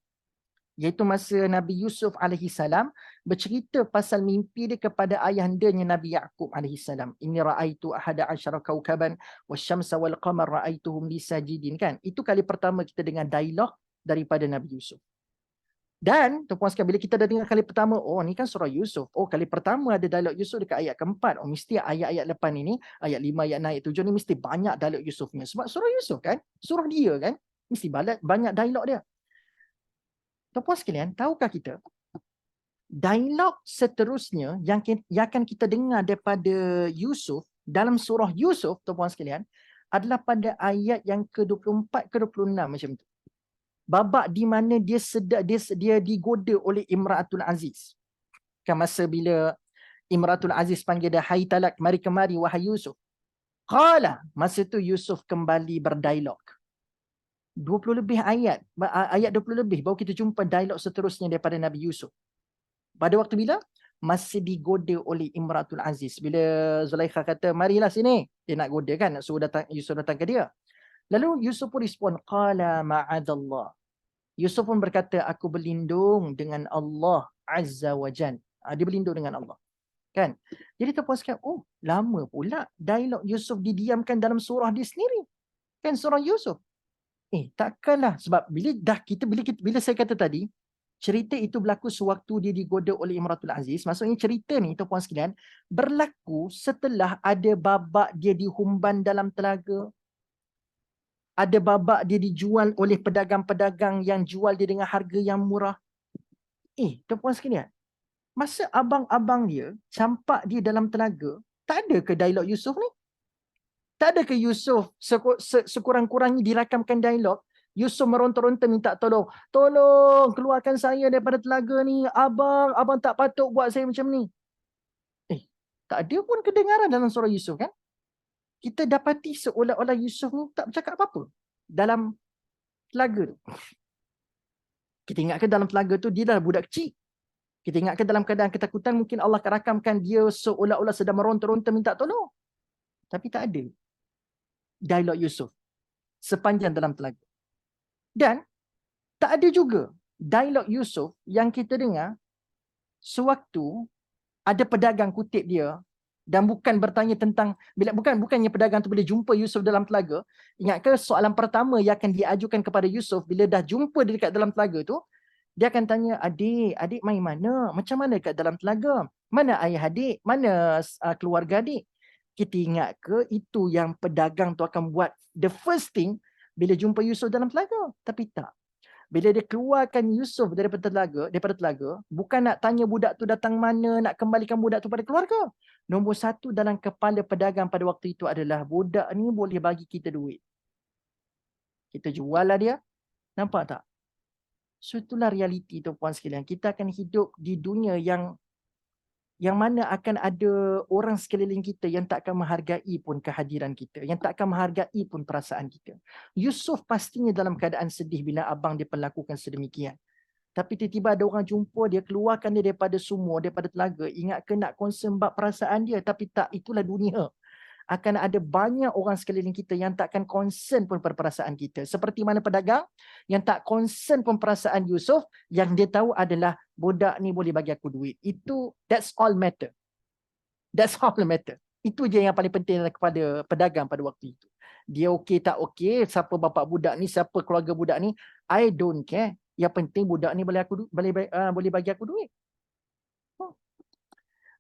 iaitu masa Nabi Yusuf alaihissalam bercerita pasal mimpi dia kepada ayahandanya Nabi Yaqub alaihissalam. Inni ra'aitu ahada asyara kaukaban wasyamsa wal qamar ra'aituhum li sajidin, kan? Itu kali pertama kita dengar dialog daripada Nabi Yusuf. Dan tuan-puan sekalian, bila kita dah dengar kali pertama, oh ni kan surah Yusuf. Oh kali pertama ada dialog Yusuf dekat ayat keempat. Oh mesti ayat-ayat lepas ini, ayat 5, ayat 6, ayat 7 ni mesti banyak dialog Yusufnya. Sebab surah Yusuf kan, surah dia kan, mesti banyak dialog dia. Tuan-puan sekalian, tahukah kita dialog seterusnya yang akan kita dengar daripada Yusuf dalam surah Yusuf, tuan-puan sekalian, adalah pada ayat yang ke-24 ke-26 macam tu. Babak di mana dia digoda oleh Imratul Aziz. Kan masa bila Imratul Aziz panggil dia, hai talak, mari kemari wahai Yusuf. Qala, masa tu Yusuf kembali berdialog. 20 lebih ayat 20 lebih baru kita jumpa dialog seterusnya daripada Nabi Yusuf. Pada waktu bila? Masih digoda oleh Imratul Aziz. Bila Zulaikha kata, marilah sini. Dia nak goda kan, nak suruh Yusuf datang ke dia. Lalu Yusuf pun respon, qala ma'adallah. Yusuf pun berkata, aku berlindung dengan Allah Azza wa Jan. Dia berlindung dengan Allah. Kan? Jadi tuan-puan sekalian, oh lama pula dialog Yusuf didiamkan dalam surah dia sendiri. Kan surah Yusuf. Takkanlah. Sebab bila saya kata tadi, cerita itu berlaku sewaktu dia digoda oleh Imratul Aziz. Maksudnya cerita ni tuan-puan sekalian berlaku setelah ada babak dia dihumban dalam telaga. Ada babak dia dijual oleh pedagang-pedagang yang jual dia dengan harga yang murah. Tuan-puan sekalian, masa abang-abang dia campak dia dalam telaga, tak ada ke dialog Yusuf ni? Tak ada ke Yusuf sekurang-kurangnya dirakamkan dialog? Yusuf meronta-ronta minta tolong. Tolong keluarkan saya daripada telaga ni. Abang tak patut buat saya macam ni. Tak ada pun kedengaran dalam surah Yusuf kan? Kita dapati seolah-olah Yusuf ni tak bercakap apa-apa dalam telaga tu. Kita ingatkan dalam telaga tu dia dah budak kecil. Kita ingatkan dalam keadaan ketakutan mungkin Allah akan rakamkan dia seolah-olah sedang meronta-ronta minta tolong. Tapi tak ada dialog Yusuf sepanjang dalam telaga. Dan tak ada juga dialog Yusuf yang kita dengar sewaktu ada pedagang kutip dia dan bukan bertanya tentang bukannya pedagang tu boleh jumpa Yusuf dalam telaga. Ingatkan soalan pertama yang akan diajukan kepada Yusuf bila dah jumpa dia dekat dalam telaga tu, dia akan tanya, adik main mana? Macam mana dekat dalam telaga? Mana ayah adik? Mana keluarga adik? Kita ingat ke itu yang pedagang tu akan buat the first thing bila jumpa Yusuf dalam telaga? Tapi tak. Bila dia keluarkan Yusuf daripada telaga, bukan nak tanya budak tu datang mana, nak kembalikan budak tu pada keluarga. Nombor satu dalam kepala pedagang pada waktu itu adalah, budak ni boleh bagi kita duit. Kita jual lah dia. Nampak tak? So itulah realiti tuan-puan sekalian. Kita akan hidup di dunia yang mana akan ada orang sekeliling kita yang tak akan menghargai pun kehadiran kita, yang tak akan menghargai pun perasaan kita. Yusuf pastinya dalam keadaan sedih bila abang dia perlakukan sedemikian. Tapi tiba-tiba ada orang jumpa dia, keluarkan dia daripada sumur, daripada telaga. Ingat ke nak concern bab perasaan dia? Tapi tak, itulah dunia. Akan ada banyak orang sekeliling kita yang tak akan concern pun pada perasaan kita. Seperti mana pedagang yang tak concern pun perasaan Yusuf, yang dia tahu adalah budak ni boleh bagi aku duit. That's all matter. That's all matter. Itu je yang paling penting kepada pedagang pada waktu itu. Dia okey tak okey, siapa bapak budak ni, siapa keluarga budak ni, I don't care. Yang penting budak ni boleh bagi aku duit.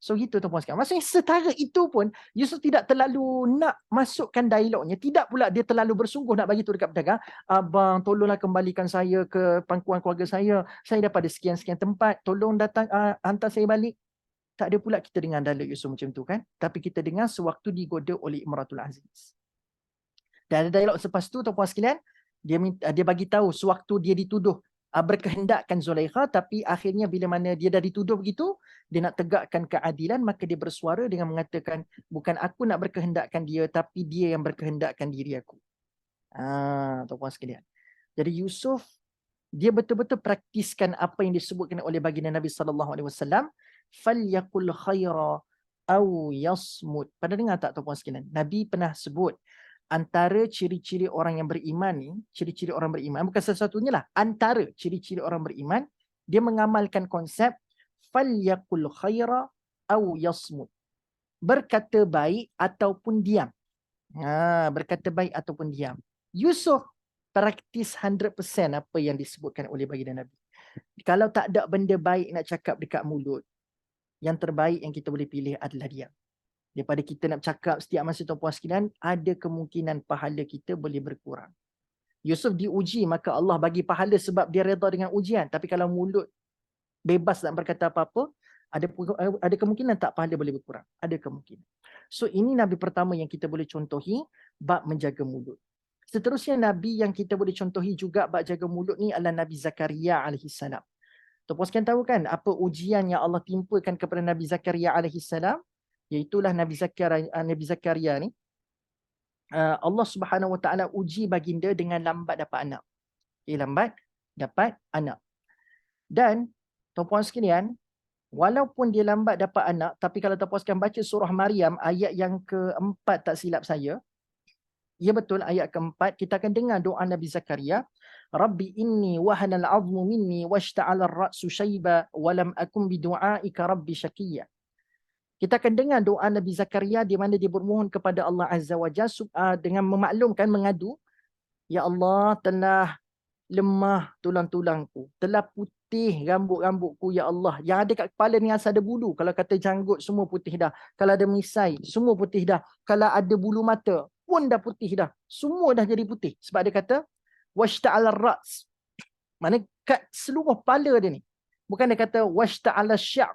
So gitu tuan-puan sekalian. Maksudnya setara itu pun Yusuf tidak terlalu nak masukkan dialognya. Tidak pula dia terlalu bersungguh nak bagi tu dekat pedagang. Abang tolonglah kembalikan saya ke pangkuan keluarga saya. Saya daripada sekian-sekian tempat. Tolong datang hantar saya balik. Tak ada pula kita dengar dialog Yusuf macam tu kan. Tapi kita dengar sewaktu digoda oleh Imratul Aziz. Dan ada dialog selepas tu tuan-puan sekalian, dia bagi tahu sewaktu dia dituduh berkehendakkan Zulaikha, tapi akhirnya bila mana dia dah dituduh begitu, dia nak tegakkan keadilan, maka dia bersuara dengan mengatakan, bukan aku nak berkehendakkan dia, tapi dia yang berkehendakkan diri aku. Tuan-puan sekalian. Jadi Yusuf, dia betul-betul praktiskan apa yang disebutkan oleh baginda Nabi SAW. Falyakul khaira au yasmut. Pada dengar tak tuan-puan sekalian? Nabi pernah sebut antara ciri-ciri orang yang beriman ni, ciri-ciri orang beriman, bukan sesuatunya lah, antara ciri-ciri orang beriman, dia mengamalkan konsep falyakul khaira au yasmut. Berkata baik ataupun diam. Berkata baik ataupun diam. Yusuf praktis 100% apa yang disebutkan oleh baginda Nabi. Kalau tak ada benda baik nak cakap dekat mulut, yang terbaik yang kita boleh pilih adalah diam. Daripada kita nak cakap setiap masa tuan-puan sekalian, ada kemungkinan pahala kita boleh berkurang. Yusuf diuji, maka Allah bagi pahala sebab dia redha dengan ujian. Tapi kalau mulut bebas nak berkata apa-apa, ada kemungkinan tak pahala boleh berkurang. Ada kemungkinan. So ini Nabi pertama yang kita boleh contohi, bab menjaga mulut. Seterusnya Nabi yang kita boleh contohi juga bab jaga mulut ni adalah Nabi Zakaria AS. Tuan-puan sekalian tahu kan apa ujian yang Allah timpakan kepada Nabi Zakaria AS? Iaitulah Nabi Zakaria ni, Allah Subhanahu Wa Taala uji baginda dengan lambat dapat anak. Lambat dapat anak. Dan tuan-puan sekalian, walaupun dia lambat dapat anak, tapi kalau tuan-puan sekalian baca surah Maryam ayat yang keempat tak silap saya, ya betul ayat keempat, kita akan dengar doa Nabi Zakaria, Rabbi inni wahanal azmu minni washta'ala ar-ra'su shayba wa lam akum bidu'aika rabbi syaqiyya. Kita akan dengar doa Nabi Zakaria di mana dia bermohon kepada Allah Azza wa Jalla dengan memaklumkan, mengadu, Ya Allah, telah lemah tulang-tulangku, telah putih rambut-rambutku, Ya Allah. Yang ada kat kepala ni asal ada bulu. Kalau kata janggut, semua putih dah. Kalau ada misai, semua putih dah. Kalau ada bulu mata, pun dah putih dah. Semua dah jadi putih. Sebab dia kata, washta'ala ar-ra's. Mana kat seluruh kepala dia ni. Bukan dia kata, washta'ala sya'r.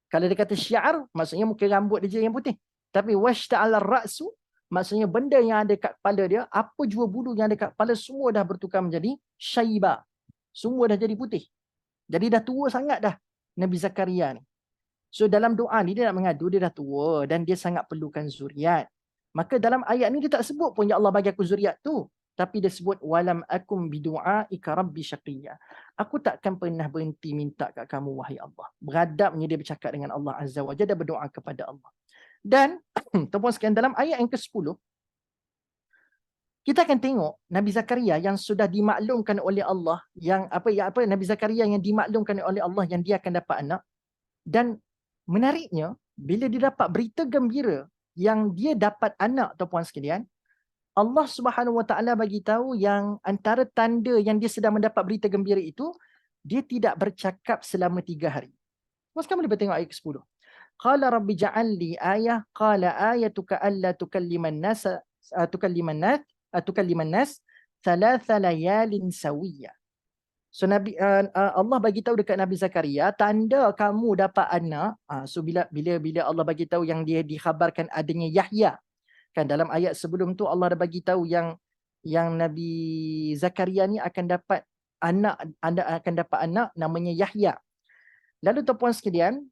Kalau dia kata syiar, maksudnya mungkin rambut dia je yang putih. Tapi washta'ala ar-ra'su, maksudnya benda yang ada kat kepala dia, apa jua bulu yang ada kat kepala, semua dah bertukar menjadi syaiba. Semua dah jadi putih. Jadi dah tua sangat dah Nabi Zakaria ni. So dalam doa ni dia nak mengadu, dia dah tua dan dia sangat perlukan zuriat. Maka dalam ayat ni dia tak sebut pun, Ya Allah bagi aku zuriat tu. Tapi dia sebut, walam akum bidu'aika rabbi syaqiyya. Aku takkan pernah berhenti minta kat kamu, wahai Allah. Beradabnya dia bercakap dengan Allah Azza wa Jalla, berdoa kepada Allah. Dan, tuan-puan sekalian, dalam ayat yang ke-10, kita akan tengok Nabi Zakaria yang sudah dimaklumkan oleh Allah, Nabi Zakaria yang dimaklumkan oleh Allah yang dia akan dapat anak. Dan menariknya, bila dia dapat berita gembira yang dia dapat anak, tuan-puan sekalian, Allah Subhanahu Wa Taala bagi tahu yang antara tanda yang dia sedang mendapat berita gembira itu, dia tidak bercakap selama 3 hari. Sekarang boleh tengok ayat ke-10. Qala rabbi ja'alli ayah, qala ayatuka alla tukalliman nas thalatha layalin sawiyya. So Allah bagi tahu dekat Nabi Zakaria, tanda kamu dapat anak. So bila Allah bagi tahu yang dia dikhabarkan adanya Yahya. Kan dalam ayat sebelum tu Allah dah bagi tahu yang Nabi Zakaria ni akan dapat anak namanya Yahya. Lalu tuan-puan sekalian,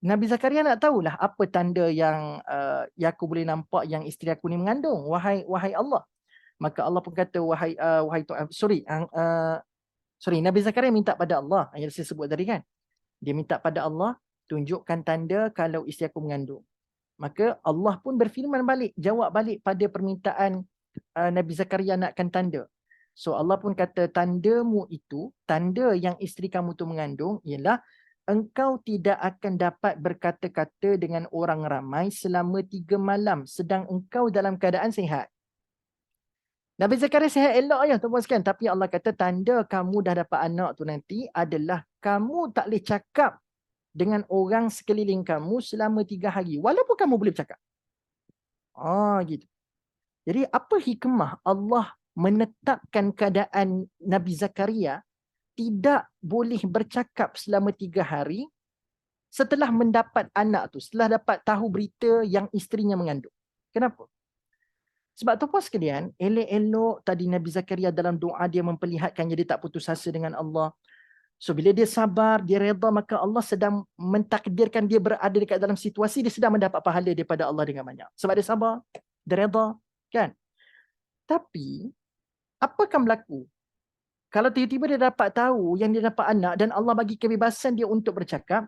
Nabi Zakaria nak tahulah apa tanda yang aku boleh nampak yang isteri aku ni mengandung, wahai Allah. Maka Allah pun kata Nabi Zakaria minta pada Allah, yang saya sebut tadi kan. Dia minta pada Allah, tunjukkan tanda kalau isteri aku mengandung. Maka Allah pun berfirman balik, jawab balik pada permintaan Nabi Zakaria nakkan tanda. So Allah pun kata, tandamu itu, tanda yang isteri kamu tu mengandung ialah engkau tidak akan dapat berkata-kata dengan orang ramai selama 3 malam sedang engkau dalam keadaan sihat. Nabi Zakaria sihat elok ya tuan-tuan sekalian, tapi Allah kata tanda kamu dah dapat anak tu nanti adalah kamu tak boleh cakap dengan orang sekeliling kamu selama 3 hari. Walaupun kamu boleh bercakap. Gitu. Jadi apa hikmah Allah menetapkan keadaan Nabi Zakaria tidak boleh bercakap selama 3 hari setelah mendapat anak tu, setelah dapat tahu berita yang isterinya mengandung. Kenapa? Sebab tu puan sekalian, elok-elok tadi Nabi Zakaria dalam doa dia memperlihatkan dia tak putus asa dengan Allah. So bila dia sabar, dia reda, maka Allah sedang mentakdirkan dia berada dekat dalam situasi dia sedang mendapat pahala daripada Allah dengan banyak. Sebab dia sabar, dia reda, kan? Tapi apa akan berlaku kalau tiba-tiba dia dapat tahu yang dia dapat anak dan Allah bagi kebebasan dia untuk bercakap,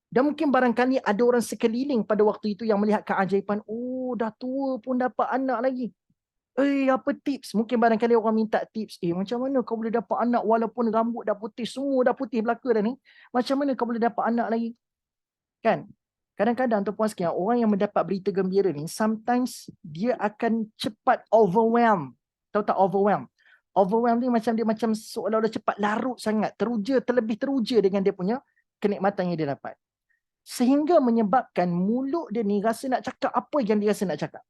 dan mungkin barangkali ada orang sekeliling pada waktu itu yang melihat keajaiban, oh dah tua pun dapat anak lagi. Apa tips? Mungkin barangkali orang minta tips. Macam mana kau boleh dapat anak walaupun rambut dah putih, semua dah putih belaka dah ni. Macam mana kau boleh dapat anak lagi? Kan? Kadang-kadang tu puan sekalian, orang yang mendapat berita gembira ni, sometimes dia akan cepat overwhelm. Tahu tak overwhelm? Overwhelm ni macam dia macam seolah-olah cepat larut sangat. Terlebih teruja dengan dia punya kenikmatan yang dia dapat. Sehingga menyebabkan mulut dia ni rasa nak cakap apa yang dia rasa nak cakap.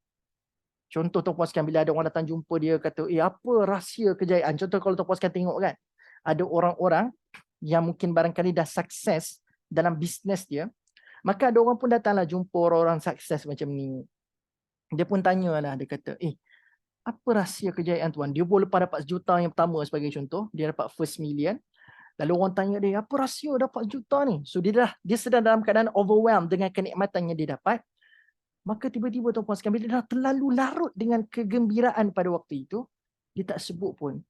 Contoh Tuan Puan sekalian, bila ada orang datang jumpa dia kata, apa rahsia kejayaan? Contoh kalau Tuan Puan sekalian tengok kan, ada orang-orang yang mungkin barangkali dah sukses dalam bisnes dia, maka ada orang pun datanglah jumpa orang-orang sukses macam ni. Dia pun tanyalah, dia kata, apa rahsia kejayaan tuan? Dia boleh lepas dapat sejuta yang pertama sebagai contoh, dia dapat first million. Lalu orang tanya dia, apa rahsia dapat sejuta ni? So dia sedang dalam keadaan overwhelmed dengan kenikmatan yang dia dapat. Maka tiba-tiba Tuan Puan sekalian, bila dah terlalu larut dengan kegembiraan pada waktu itu, dia tak sebut pun,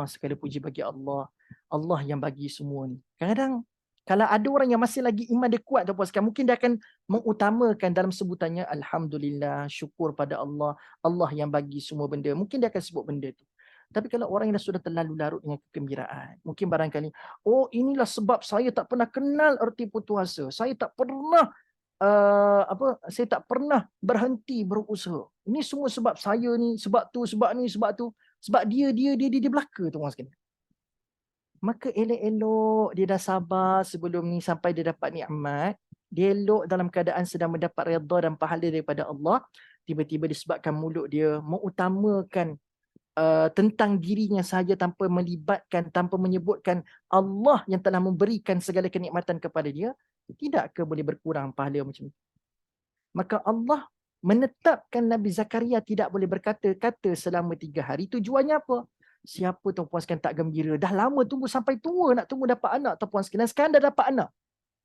segala puji bagi Allah. Allah yang bagi semua ni. Kadang-kadang, kalau ada orang yang masih lagi iman dia kuat Tuan Puan sekalian, mungkin dia akan mengutamakan dalam sebutannya, Alhamdulillah, syukur pada Allah, Allah yang bagi semua benda. Mungkin dia akan sebut benda tu. Tapi kalau orang yang sudah terlalu larut dengan kegembiraan, mungkin barangkali, inilah sebab saya tak pernah kenal erti putus asa. Saya tak pernah saya tak pernah berhenti berusaha. Ini semua sebab saya ni, sebab tu, sebab ni, sebab tu. Sebab dia belaka tu orang sekalian. Maka elok-elok dia dah sabar sebelum ni sampai dia dapat nikmat. Dia elok dalam keadaan sedang mendapat redha dan pahala daripada Allah. Tiba-tiba disebabkan mulut dia mengutamakan tentang dirinya sahaja tanpa melibatkan, tanpa menyebutkan Allah yang telah memberikan segala kenikmatan kepada dia, tidakkah boleh berkurang pahala macam itu? Maka Allah menetapkan Nabi Zakaria tidak boleh berkata-kata selama 3 hari. Tujuannya apa? Siapa Tuan Puan sekalian tak gembira? Dah lama tunggu sampai tua nak tunggu dapat anak Tuan Puan sekalian. Sekarang dah dapat anak.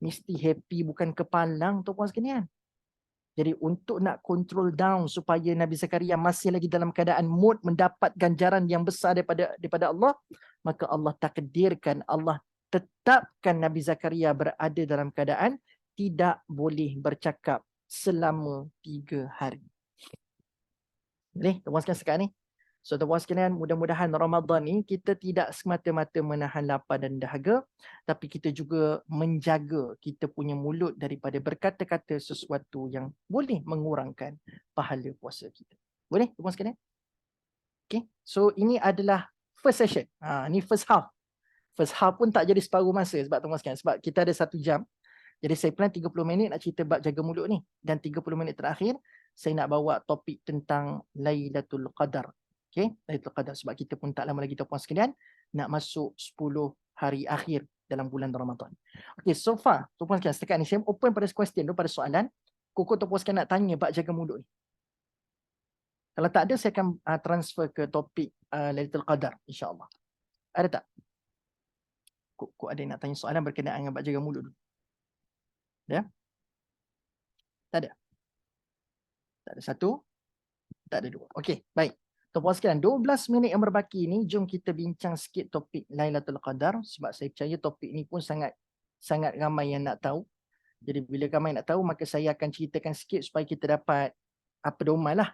Mesti happy bukan kepalang Tuan Puan sekalian. Jadi untuk nak control down supaya Nabi Zakaria masih lagi dalam keadaan mood mendapat ganjaran yang besar daripada Allah, maka Allah takdirkan, Allah tetapkan Nabi Zakaria berada dalam keadaan tidak boleh bercakap selama 3 hari. Boleh? Tuan-tuan sekalian sekarang ni. So tuan-tuan sekalian, mudah-mudahan Ramadan ni kita tidak semata-mata menahan lapar dan dahaga, tapi kita juga menjaga kita punya mulut daripada berkata-kata sesuatu yang boleh mengurangkan pahala puasa kita. Boleh tuan-tuan sekalian? Okay. So ini adalah first session. Ini first half. First half pun tak jadi separuh masa sebab tuan-tuan sekalian. Sebab kita ada 1 jam. Jadi saya plan 30 minit nak cerita bab jaga mulut ni. Dan 30 minit terakhir, saya nak bawa topik tentang Lailatul Qadar. Okay, Lailatul Qadar. Sebab kita pun tak lama lagi tuan-puan sekalian nak masuk 10 hari akhir dalam bulan Ramadan. Okay, so far tuan-puan sekalian, setakat ni saya open pada question tu, pada soalan. Koko tuan-puan sekalian nak tanya bab jaga mulut ni. Kalau tak ada, saya akan transfer ke topik Lailatul Qadar, insya-Allah. Ada tak? Kok ada yang nak tanya soalan berkenaan dengan bab jaga mulut dulu? Ya? Tak ada? Tak ada 1, tak ada 2. Okey, baik. Tuan-puan sekalian, 12 minit yang berbaki ni, jom kita bincang sikit topik Lailatul Qadar. Sebab saya percaya topik ni pun sangat ramai yang nak tahu. Jadi bila ramai nak tahu, maka saya akan ceritakan sikit supaya kita dapat pedoman lah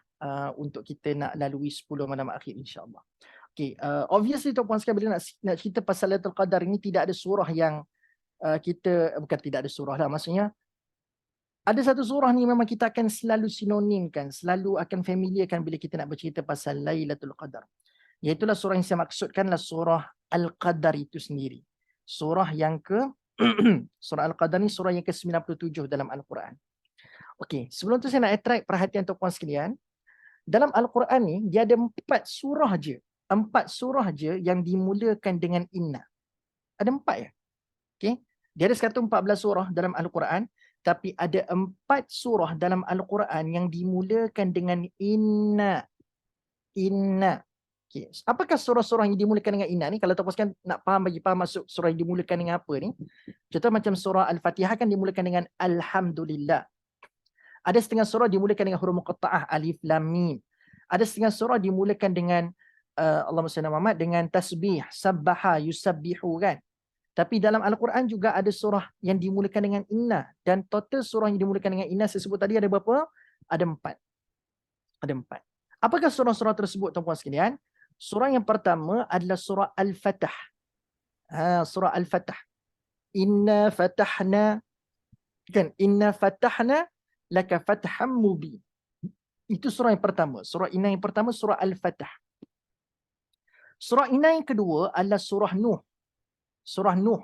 untuk kita nak lalui 10 malam akhir, insya-Allah. Okey, obviously tuan-puan sekalian, bila nak cerita pasal Lailatul Qadar ini, tidak ada surah yang bukan tidak ada surah lah, maksudnya ada satu surah ni memang kita akan selalu sinonimkan, selalu akan familiarkan bila kita nak bercerita pasal Lailatul Qadar. Iaitulah surah yang saya maksudkanlah surah Al-Qadar itu sendiri. Surah yang surah Al-Qadar ni surah yang ke-97 dalam Al-Quran. Okey, sebelum tu saya nak attract perhatian tuan-puan sekalian. Dalam Al-Quran ni dia ada 4 surah je. 4 surah je yang dimulakan dengan inna. Ada 4 ya? Okey. Dia ada 114 surah dalam Al-Quran. Tapi ada 4 surah dalam Al-Quran yang dimulakan dengan inna. Inna. Okay. Apakah surah-surah yang dimulakan dengan inna ni? Kalau tuan sekalian nak bagi faham maksud surah yang dimulakan dengan apa ni? Contoh macam surah Al-Fatihah kan dimulakan dengan Alhamdulillah. Ada setengah surah dimulakan dengan huruf muqatta'ah, alif, lam, mim. Ada setengah surah dimulakan dengan Allahumma salli ala Muhammad dengan tasbih, sabbaha, yusabbihu kan. Tapi dalam Al-Quran juga ada surah yang dimulakan dengan inna. Dan total surah yang dimulakan dengan inna saya sebut tadi ada berapa? Ada 4. Ada 4. Apakah surah-surah tersebut tuan-puan sekalian? Surah yang pertama adalah surah Al-Fatah. Surah Al-Fatah. Inna fatahna, kan? Inna fatahna laka fatham mubin. Itu surah yang pertama. Surah inna yang pertama surah Al-Fatah. Surah inna yang kedua adalah surah Nuh. Surah Nuh.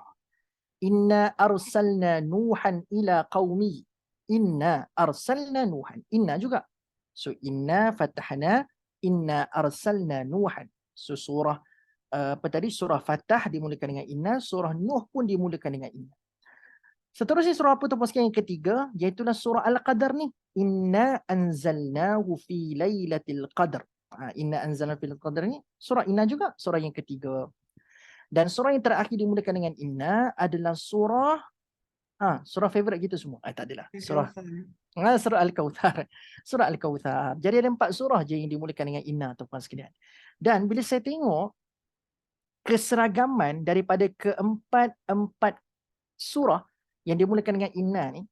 Inna arsalna Nuhan ila qaumi. Inna arsalna Nuhan. Inna juga. So inna fatahna, inna arsalna Nuhan. So surah apa tadi? Surah Fatah dimulakan dengan inna, surah Nuh pun dimulakan dengan inna. Seterusnya surah apa tuan-puan sekalian yang ketiga, iaitulah surah Al-Qadar ni. Inna anzalnahu fi lailatul qadar. Inna anzalnahu fi lailatul qadar ni surah inna juga, surah yang ketiga. Dan surah yang terakhir dimulakan dengan inna adalah surah surah favorite kita semua. Tak adalah. Surah Al-Kautsar. Surah Al-Kautsar. Jadi ada 4 surah je yang dimulakan dengan inna tuan-puan sekalian. Dan bila saya tengok keseragaman daripada keempat surah yang dimulakan dengan inna ni,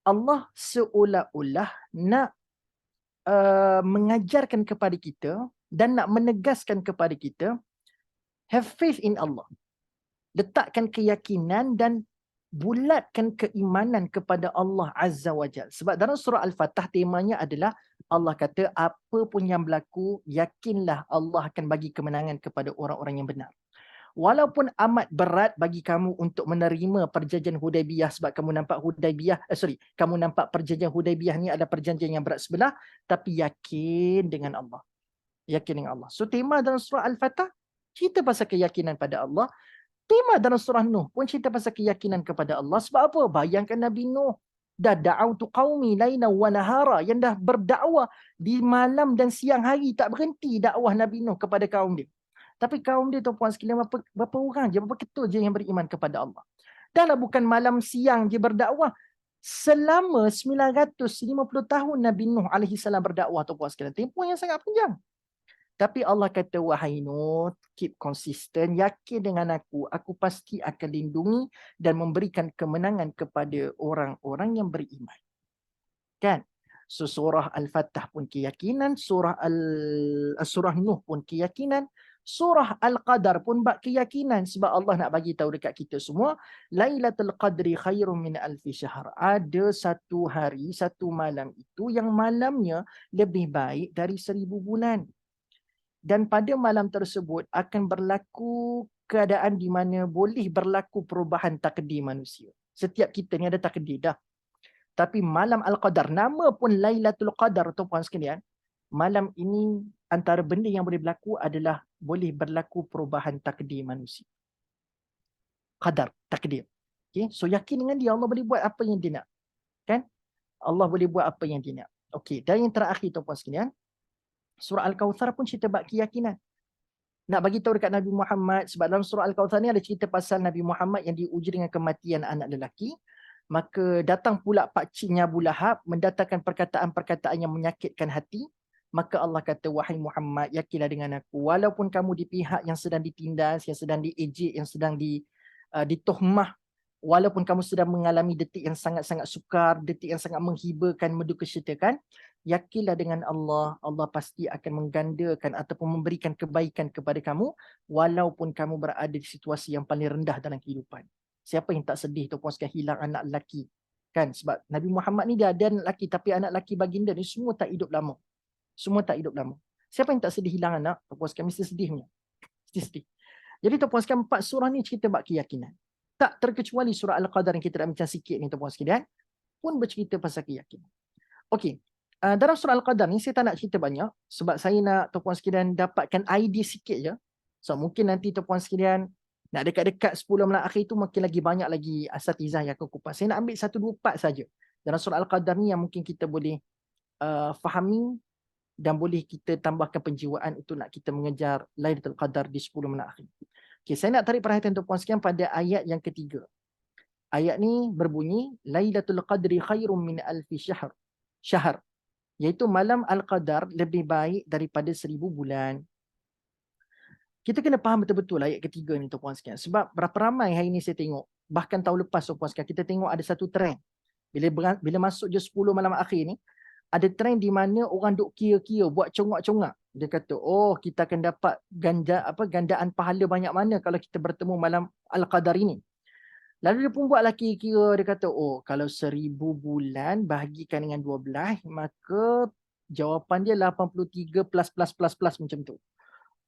Allah seolah-olah nak mengajarkan kepada kita dan nak menegaskan kepada kita, have faith in Allah. Letakkan keyakinan dan bulatkan keimanan kepada Allah Azza wa Jal. Sebab dalam surah Al-Fatah temanya adalah Allah kata apa pun yang berlaku, yakinlah Allah akan bagi kemenangan kepada orang-orang yang benar. Walaupun amat berat bagi kamu untuk menerima perjanjian Hudaibiyah sebab kamu nampak kamu nampak perjanjian Hudaibiyah ni adalah perjanjian yang berat sebelah, tapi yakin dengan Allah. Yakin dengan Allah. So tema dalam surah Al-Fatah cerita pasal keyakinan pada Allah. Tema dalam surah Nuh pun cerita pasal keyakinan kepada Allah. Sebab apa? Bayangkan Nabi Nuh dah da'autu qaumi laila wa nahara, yang dah berdakwah di malam dan siang hari, tak berhenti dakwah Nabi Nuh kepada kaum dia. Tapi kaum dia tuan-puan sekalian berapa orang je, berapa ketul je yang beriman kepada Allah. Dahlah bukan malam siang je berdakwah. Selama 950 tahun Nabi Nuh alaihi salam berdakwah tuan-puan sekalian. Tempoh yang sangat panjang. Tapi Allah kata, wahai Nuh, keep consistent, yakin dengan aku pasti akan lindungi dan memberikan kemenangan kepada orang-orang yang beriman. Kan? So surah Al-Fatah pun keyakinan, surah Nuh pun keyakinan, surah Al-Qadar pun bab keyakinan, sebab Allah nak bagi tahu dekat kita semua, Lailatul Qadri khairum min alfi syahr. Ada satu hari, satu malam itu yang malamnya lebih baik dari 1000 bulan. Dan pada malam tersebut akan berlaku keadaan di mana boleh berlaku perubahan takdir manusia. Setiap kita ni ada takdir dah. Tapi malam Al-Qadar, nama pun Lailatul Qadar tuan-puan sekalian, malam ini antara benda yang boleh berlaku adalah boleh berlaku perubahan takdir manusia. Qadar, takdir. Okay? So yakin dengan dia, Allah boleh buat apa yang dia nak. Kan? Allah boleh buat apa yang dia nak. Okey, dan yang terakhir tuan-puan sekalian, surah Al-Kautsar pun cerita bab keyakinan. Nak bagi tahu dekat Nabi Muhammad, sebab dalam surah Al-Kautsar ni ada cerita pasal Nabi Muhammad yang diuji dengan kematian anak lelaki. Maka datang pula pakciknya Abu Lahab mendatangkan perkataan-perkataan yang menyakitkan hati. Maka Allah kata, wahai Muhammad, yakinlah dengan aku. Walaupun kamu di pihak yang sedang ditindas, yang sedang diejek, yang sedang ditohmah, walaupun kamu sedang mengalami detik yang sangat-sangat sukar, detik yang sangat menghiburkan, mendukacitakan, yakinlah dengan Allah, Allah pasti akan menggandakan ataupun memberikan kebaikan kepada kamu, walaupun kamu berada di situasi yang paling rendah dalam kehidupan. Siapa yang tak sedih tu puaskan hilang anak lelaki? Kan? Sebab Nabi Muhammad ni dia ada anak lelaki, tapi anak lelaki baginda ni semua tak hidup lama. Semua tak hidup lama. Siapa yang tak sedih hilang anak? Tu puaskan mesti sedihnya. Mesti sedih. Jadi tu puaskan 4 surah ni cerita bab keyakinan. Tak terkecuali surah Al-Qadar yang kita dah bincang sikit ni tu puas sekalian, pun bercerita pasal keyakinan. Okey. Dalam surah Al-Qadar ni saya tak nak cerita banyak sebab saya nak tu puan sekalian dapatkan idea sikit je. So mungkin nanti tu puan sekalian Nak dekat-dekat 10 malam akhir tu makin lagi banyak lagi asatizah yang akan kupas. Saya nak ambil 1-2 part saja dalam surah Al-Qadar ni yang mungkin kita boleh fahami dan boleh kita tambahkan penjiwaan untuk nak kita mengejar Lailatul Qadar di 10 malam akhir. Okay, saya nak tarik perhatian tuan-puan sekalian pada ayat yang ketiga. Ayat ni berbunyi Lailatul Qadri khairum min alfi syahr. Syahr. Iaitu malam Al-Qadar lebih baik daripada 1000 bulan. Kita kena faham betul-betul ayat ketiga ni tuan-puan sekalian. Sebab berapa ramai hari ni saya tengok, bahkan tahun lepas tuan-puan sekalian, kita tengok ada satu trend. Bila masuk je 10 malam akhir ni, ada trend di mana orang duk kira-kira, buat congak-congak. Dia kata, oh kita akan dapat gandaan pahala banyak mana kalau kita bertemu malam Al-Qadar ini. Lalu dia pun buatlah kira-kira, dia kata, oh kalau 1000 bulan bahagikan dengan 12, maka jawapan dia 83 plus macam tu.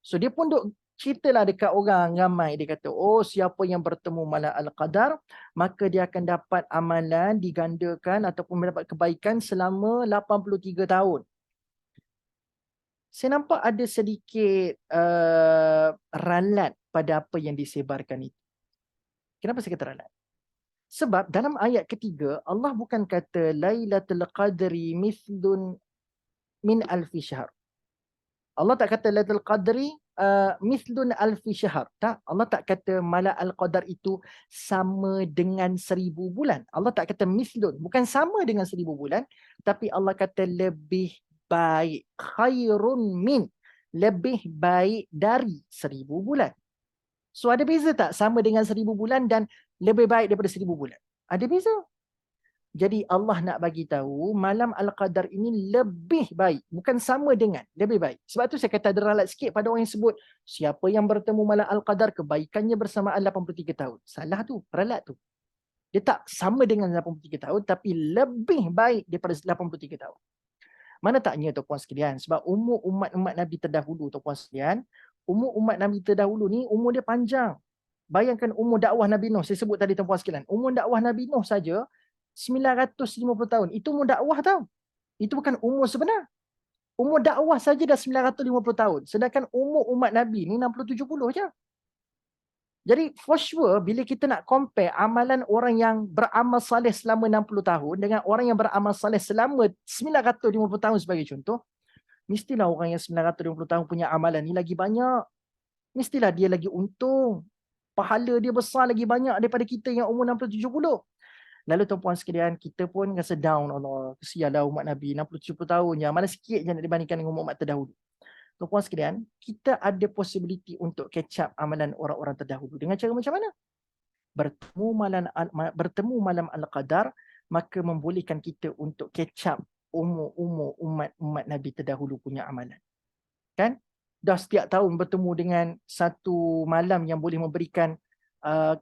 So dia pun duk ceritalah dekat orang ramai. Dia kata, oh siapa yang bertemu malam Al-Qadar, maka dia akan dapat amalan digandakan ataupun mendapat kebaikan selama 83 tahun. Saya nampak ada sedikit ralat pada apa yang disebarkan itu. Kenapa saya kata ralat? Sebab dalam ayat ketiga, Allah bukan kata Lailatul Qadri mithlun min alfi syahr. Allah tak kata Lailatul Qadri mithlun alfi syahr. Tak, Allah tak kata malam Al-Qadar itu sama dengan 1000 bulan. Allah tak kata mithlun, bukan sama dengan 1000 bulan, tapi Allah kata lebih baik, khairun min, lebih baik dari 1000 bulan. So ada beza tak sama dengan 1000 bulan dan lebih baik daripada 1000 bulan? Ada beza. Jadi Allah nak bagi tahu malam Al-Qadar ini lebih baik, bukan sama dengan, lebih baik. Sebab tu saya kata ada ralat sikit pada orang yang sebut siapa yang bertemu malam Al-Qadar kebaikannya bersamaan 83 tahun. Salah tu, ralat tu. Dia tak sama dengan 83 tahun tapi lebih baik daripada 83 tahun. Mana taknya tuan-puan sekalian, sebab umur umat Nabi terdahulu tuan-puan sekalian, umur umat Nabi terdahulu ni umur dia panjang. Bayangkan umur dakwah Nabi Nuh, saya sebut tadi tuan-puan sekalian, umur dakwah Nabi Nuh saja 950 tahun. Itu umur dakwah tau. Itu bukan umur sebenar. Umur dakwah saja dah 950 tahun. Sedangkan umur umat Nabi ni 60-70 je. Jadi for sure bila kita nak compare amalan orang yang beramal saleh selama 60 tahun dengan orang yang beramal saleh selama 950 tahun sebagai contoh, mestilah orang yang 950 tahun punya amalan ni lagi banyak. Mestilah dia lagi untung. Pahala dia besar lagi banyak daripada kita yang umur 60-70. Lalu tuan-puan sekalian, kita pun rasa down, Allah, kesianlah umat Nabi 60-70 tahun je, malah sikit je nak dibandingkan dengan umat terdahulu. Tuan-puan sekalian, kita ada possibility untuk catch up amalan orang-orang terdahulu. Dengan cara macam mana? Bertemu malam Al-Qadar, maka membolehkan kita untuk catch up umur-umur umat Nabi terdahulu punya amalan. Kan? Dah setiap tahun bertemu dengan satu malam yang boleh memberikan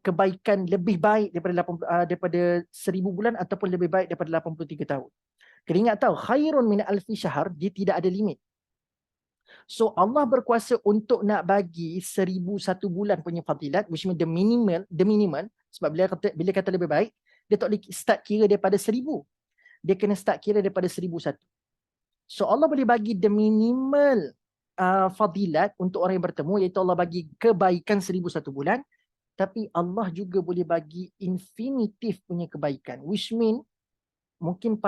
kebaikan lebih baik daripada 1000 bulan ataupun lebih baik daripada 83 tahun. Kena ingat tahu, khairun min alfi syahr, dia tidak ada limit. So Allah berkuasa untuk nak bagi 1001 bulan punya fadilat, which means the minimal, sebab bila kata lebih baik, dia tak boleh start kira daripada 1000. Dia kena start kira daripada 1001. So Allah boleh bagi the minimal fadilat untuk orang yang bertemu, iaitu Allah bagi kebaikan 1001 bulan. Tapi Allah juga boleh bagi infinitif punya kebaikan. Which mean mungkin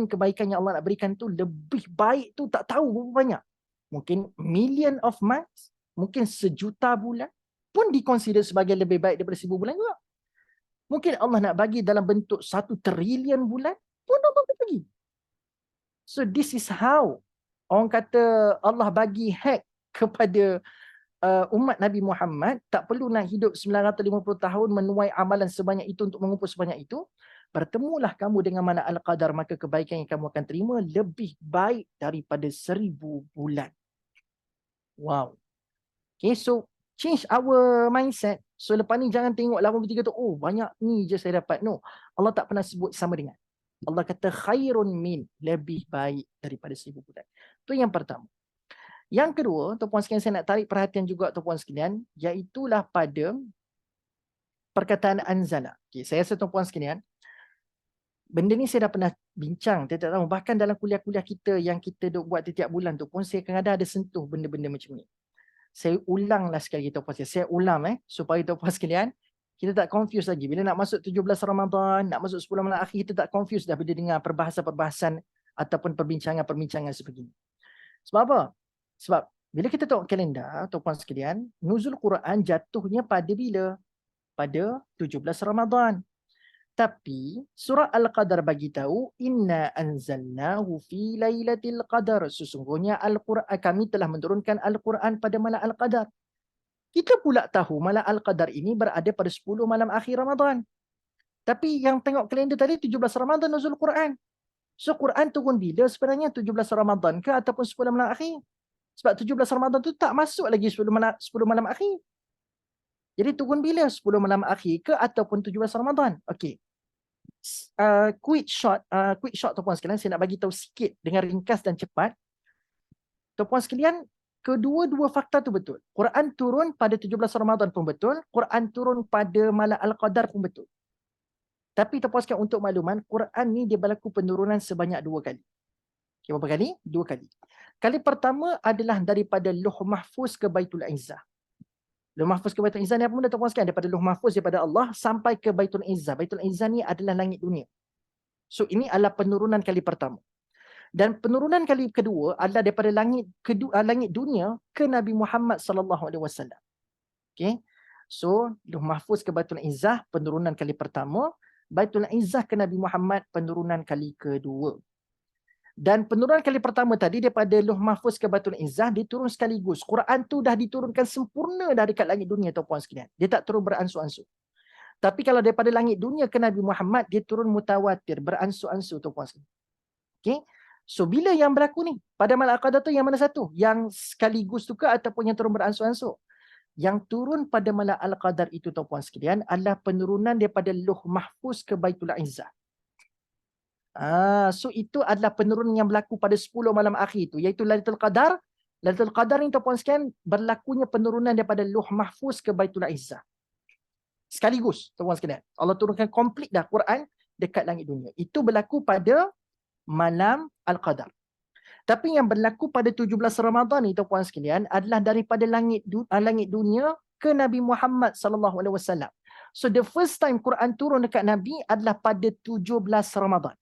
kebaikan yang Allah nak berikan tu lebih baik tu tak tahu berapa banyak. Mungkin million of months, mungkin 1,000,000 bulan pun dikonsider sebagai lebih baik daripada 1000 bulan juga. Mungkin Allah nak bagi dalam bentuk 1 trilion bulan pun Allah boleh bagi. So this is how orang kata Allah bagi hack kepada umat Nabi Muhammad, tak perlu nak hidup 950 tahun menuai amalan sebanyak itu untuk mengumpul sebanyak itu. Bertemulah kamu dengan malam Al-Qadar, maka kebaikan yang kamu akan terima lebih baik daripada 1000 bulan. Wow. Okay, so change our mindset. So lepas ni jangan tengok 83 tu, oh banyak ni je saya dapat. No, Allah tak pernah sebut sama dengan. Allah kata khairun min, lebih baik daripada 1000 bulan. Itu yang pertama. Yang kedua, tuan-puan sekalian, saya nak tarik perhatian juga tuan-puan sekalian, iaitulah pada perkataan anzala. Okay, saya rasa tuan-puan sekalian, benda ni saya dah pernah bincang, tidak tahu, bahkan dalam kuliah-kuliah kita yang kita buat setiap bulan tu pun, saya kadang-kadang ada sentuh benda-benda macam ni. Saya ulanglah sekali tuan-puan sekalian. Saya ulang supaya tuan-puan sekalian kita tak confuse lagi. Bila nak masuk 17 Ramadan, nak masuk 10 malam akhir, kita tak confuse dah bila dengar perbahasan-perbahasan ataupun perbincangan-perbincangan sebegini. Sebab apa? Sebab bila kita tengok kalendar, tuan-puan sekalian, nuzul Quran jatuhnya pada bila? Pada 17 Ramadan. Tapi surah Al-Qadar bagi tahu inna anzalnahu fi lailatul qadar. Sesungguhnya Al-Quran, kami telah menurunkan Al-Quran pada malam Al-Qadar. Kita pula tahu malam Al-Qadar ini berada pada 10 malam akhir Ramadan. Tapi yang tengok kalender tadi 17 Ramadan nuzul Quran. So Quran turun bila sebenarnya 17 Ramadan ke ataupun 10 malam akhir? Sebab 17 Ramadan tu tak masuk lagi 10 malam akhir. Jadi turun bila 10 malam akhir ke ataupun 17 Ramadan? Okey. Quick shot tuan-puan sekalian, saya nak bagi tahu sikit dengan ringkas dan cepat. Tuan-puan sekalian, kedua-dua fakta tu betul. Quran turun pada 17 Ramadan pun betul, Quran turun pada malam Al-Qadar pun betul. Tapi tuan-puan sekalian, untuk makluman, Quran ni dia berlaku penurunan sebanyak 2 kali. Okay, berapa kali? 2 kali. Kali pertama adalah daripada Lauh Mahfuz ke Baitul Izzah. Lauh Mahfuz ke Baitul Izzah ni apa benda tuan-puan sekalian? Daripada Lauh Mahfuz daripada Allah sampai ke Baitul Izzah. Baitul Izzah ni adalah langit dunia. So ini adalah penurunan kali pertama. Dan penurunan kali kedua adalah daripada langit dunia ke Nabi Muhammad sallallahu alaihi wasallam. Okey. So Lauh Mahfuz ke Baitul Izzah penurunan kali pertama, Baitul Izzah ke Nabi Muhammad penurunan kali kedua. Dan penurunan kali pertama tadi daripada Lauh Mahfuz ke Baitul Izzah diturun sekaligus. Quran tu dah diturunkan sempurna dah dekat langit dunia tuan-puan sekalian. Dia tak turun beransur-ansur. Tapi kalau daripada langit dunia ke Nabi Muhammad dia turun mutawatir, beransur-ansur tuan-puan sekalian. Okey. So bila yang berlaku ni? Pada malam Al-Qadar tu yang mana satu? Yang sekaligus tu ke ataupun yang turun beransur-ansur? Yang turun pada malam Al-Qadar itu tuan-puan sekalian adalah penurunan daripada Lauh Mahfuz ke Baitul Izzah. So itu adalah penurunan yang berlaku pada 10 malam akhir itu, iaitu Lailatul Qadar. Lailatul Qadar ni tuan-puan sekalian berlakunya penurunan daripada Lauh Mahfuz ke Baitul Izzah. Sekaligus tuan-puan sekalian. Allah turunkan komplit dah Quran dekat langit dunia. Itu berlaku pada malam Al-Qadar. Tapi yang berlaku pada 17 Ramadan ni tuan-puan sekalian adalah daripada langit dunia ke Nabi Muhammad sallallahu alaihi wasallam. So the first time Quran turun dekat Nabi adalah pada 17 Ramadan.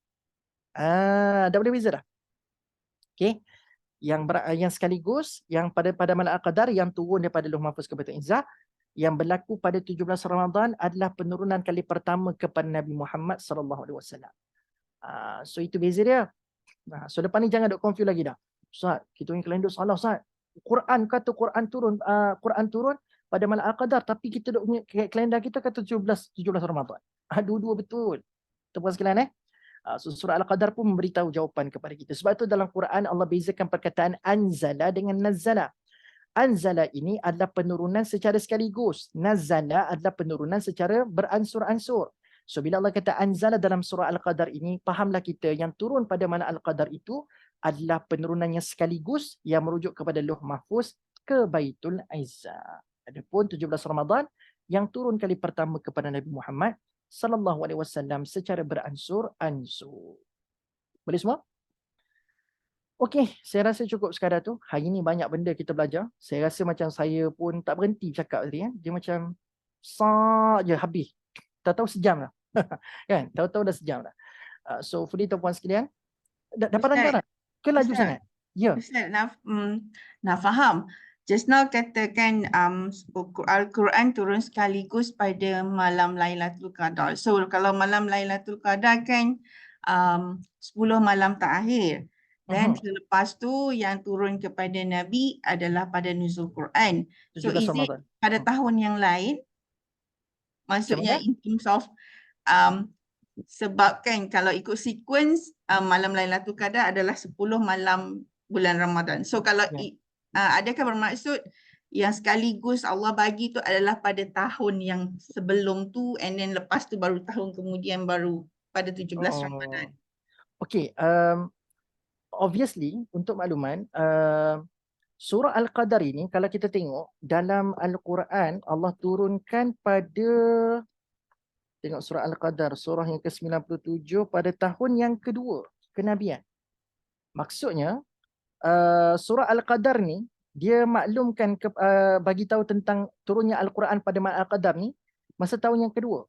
Dah boleh beza dah. Okey. Yang sekaligus yang pada malam Al-Qadar yang turun daripada Lauh Mahfuz ke Baitul Izzah, yang berlaku pada 17 Ramadan adalah penurunan kali pertama kepada Nabi Muhammad sallallahu alaihi wasallam. So itu beza dia. So depan ni jangan duk confuse lagi dah. Ustaz, kita punya kalender salah Ustaz. Quran kata Quran turun pada malam Al-Qadar, tapi kita duk punya kalender kita kata 17 Ramadan. Dua-dua betul. Tuan-puan sekalian So surah Al-Qadar pun memberitahu jawapan kepada kita. Sebab itu dalam Quran Allah bezakan perkataan anzala dengan nazzala. Anzala ini adalah penurunan secara sekaligus. Nazzala adalah penurunan secara beransur-ansur. So bila Allah kata anzala dalam surah Al-Qadar ini, fahamlah kita yang turun pada malam Al-Qadar itu adalah penurunan yang sekaligus yang merujuk kepada Lauh Mahfuz ke Baitul Izzah. Adapun 17 Ramadan yang turun kali pertama kepada Nabi Muhammad sallallahu alaihi wasallam secara beransur-ansur. Boleh semua? Okey, saya rasa cukup sekadar tu. Hari ni banyak benda kita belajar. Saya rasa macam saya pun tak berhenti cakap tadi. Dia macam je habis. Tak tahu sejam lah. Kan? Tahu-tahu dah sejam dah. So, Fudi tuan-puan sekalian, dapat rangka tak? Ke laju sangat? Ya. Ustaz, nak faham. Just now katakan Al-Quran turun sekaligus pada malam Lailatul Qadar. So, kalau malam Lailatul Qadar kan 10 malam terakhir. Dan selepas tu yang turun kepada Nabi adalah pada nuzul Quran. So, is it pada tahun yang lain? Maksudnya in terms of sebab kan kalau ikut sequence malam Lailatul Qadar adalah 10 malam bulan Ramadan. So kalau adakah bermaksud yang sekaligus Allah bagi tu adalah pada tahun yang sebelum tu and then lepas tu baru tahun kemudian baru pada 17 Ramadan. Okay, obviously untuk makluman surah Al-Qadar ini kalau kita tengok dalam Al-Quran Allah turunkan pada, tengok surah Al-Qadar, surah yang ke-97 pada tahun yang kedua kenabian. Maksudnya surah Al-Qadar ni Dia maklumkan bagi tahu tentang turunnya Al-Quran pada Malam Al-Qadar ni masa tahun yang kedua.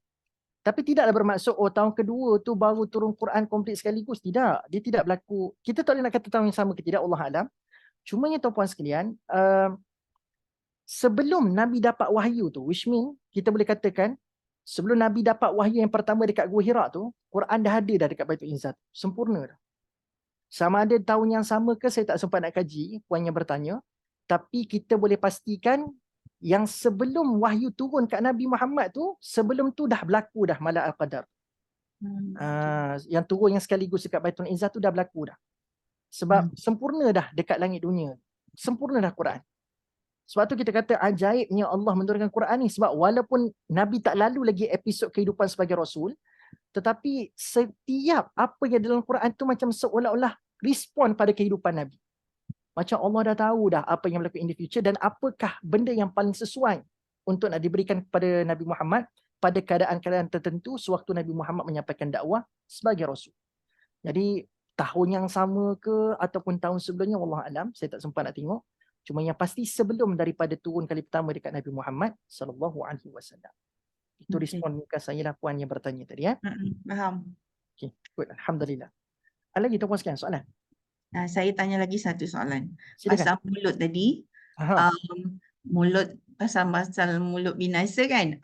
Tapi tidaklah bermaksud tahun kedua tu baru turun Quran komplit sekaligus. Tidak. Dia tidak berlaku. Kita tak boleh nak kata tahun yang sama ke tidak, Allah Alam. Cumanya tuan-puan sekalian, sebelum Nabi dapat wahyu tu, which mean kita boleh katakan sebelum Nabi dapat wahyu yang pertama dekat Gua Hira tu, Quran dah ada dah dekat Baitul Izzat. Sempurna dah. Sama ada tahun yang sama ke saya tak sempat nak kaji, puan yang bertanya. Tapi kita boleh pastikan yang sebelum wahyu turun kat Nabi Muhammad tu, sebelum tu dah berlaku dah Malam Al-Qadar. Yang turun yang sekaligus dekat Baitul Izzat tu dah berlaku dah. Sebab sempurna dah dekat langit dunia. Sempurna dah Quran. Sebab tu kita kata ajaibnya Allah menurunkan Quran ni. Sebab walaupun Nabi tak lalu lagi episod kehidupan sebagai Rasul, tetapi setiap apa yang dalam Quran tu macam seolah-olah respon pada kehidupan Nabi. Macam Allah dah tahu dah apa yang berlaku in the future dan apakah benda yang paling sesuai untuk nak diberikan kepada Nabi Muhammad pada keadaan-keadaan tertentu sewaktu Nabi Muhammad menyampaikan dakwah sebagai Rasul. Jadi tahun yang sama ke ataupun tahun sebelumnya, wallahu alam, saya tak sempat nak tengok. Cuma yang pasti sebelum daripada turun kali pertama dekat Nabi Muhammad sallallahu alaihi wasallam. Itu respon muka saya lah puan yang bertanya tadi ya. Faham. Okey, good. Alhamdulillah. Ada lagi tuan-puan sekalian soalan? Saya tanya lagi satu soalan. Silakan. Pasal mulut tadi. Mulut, pasal mulut binasa kan.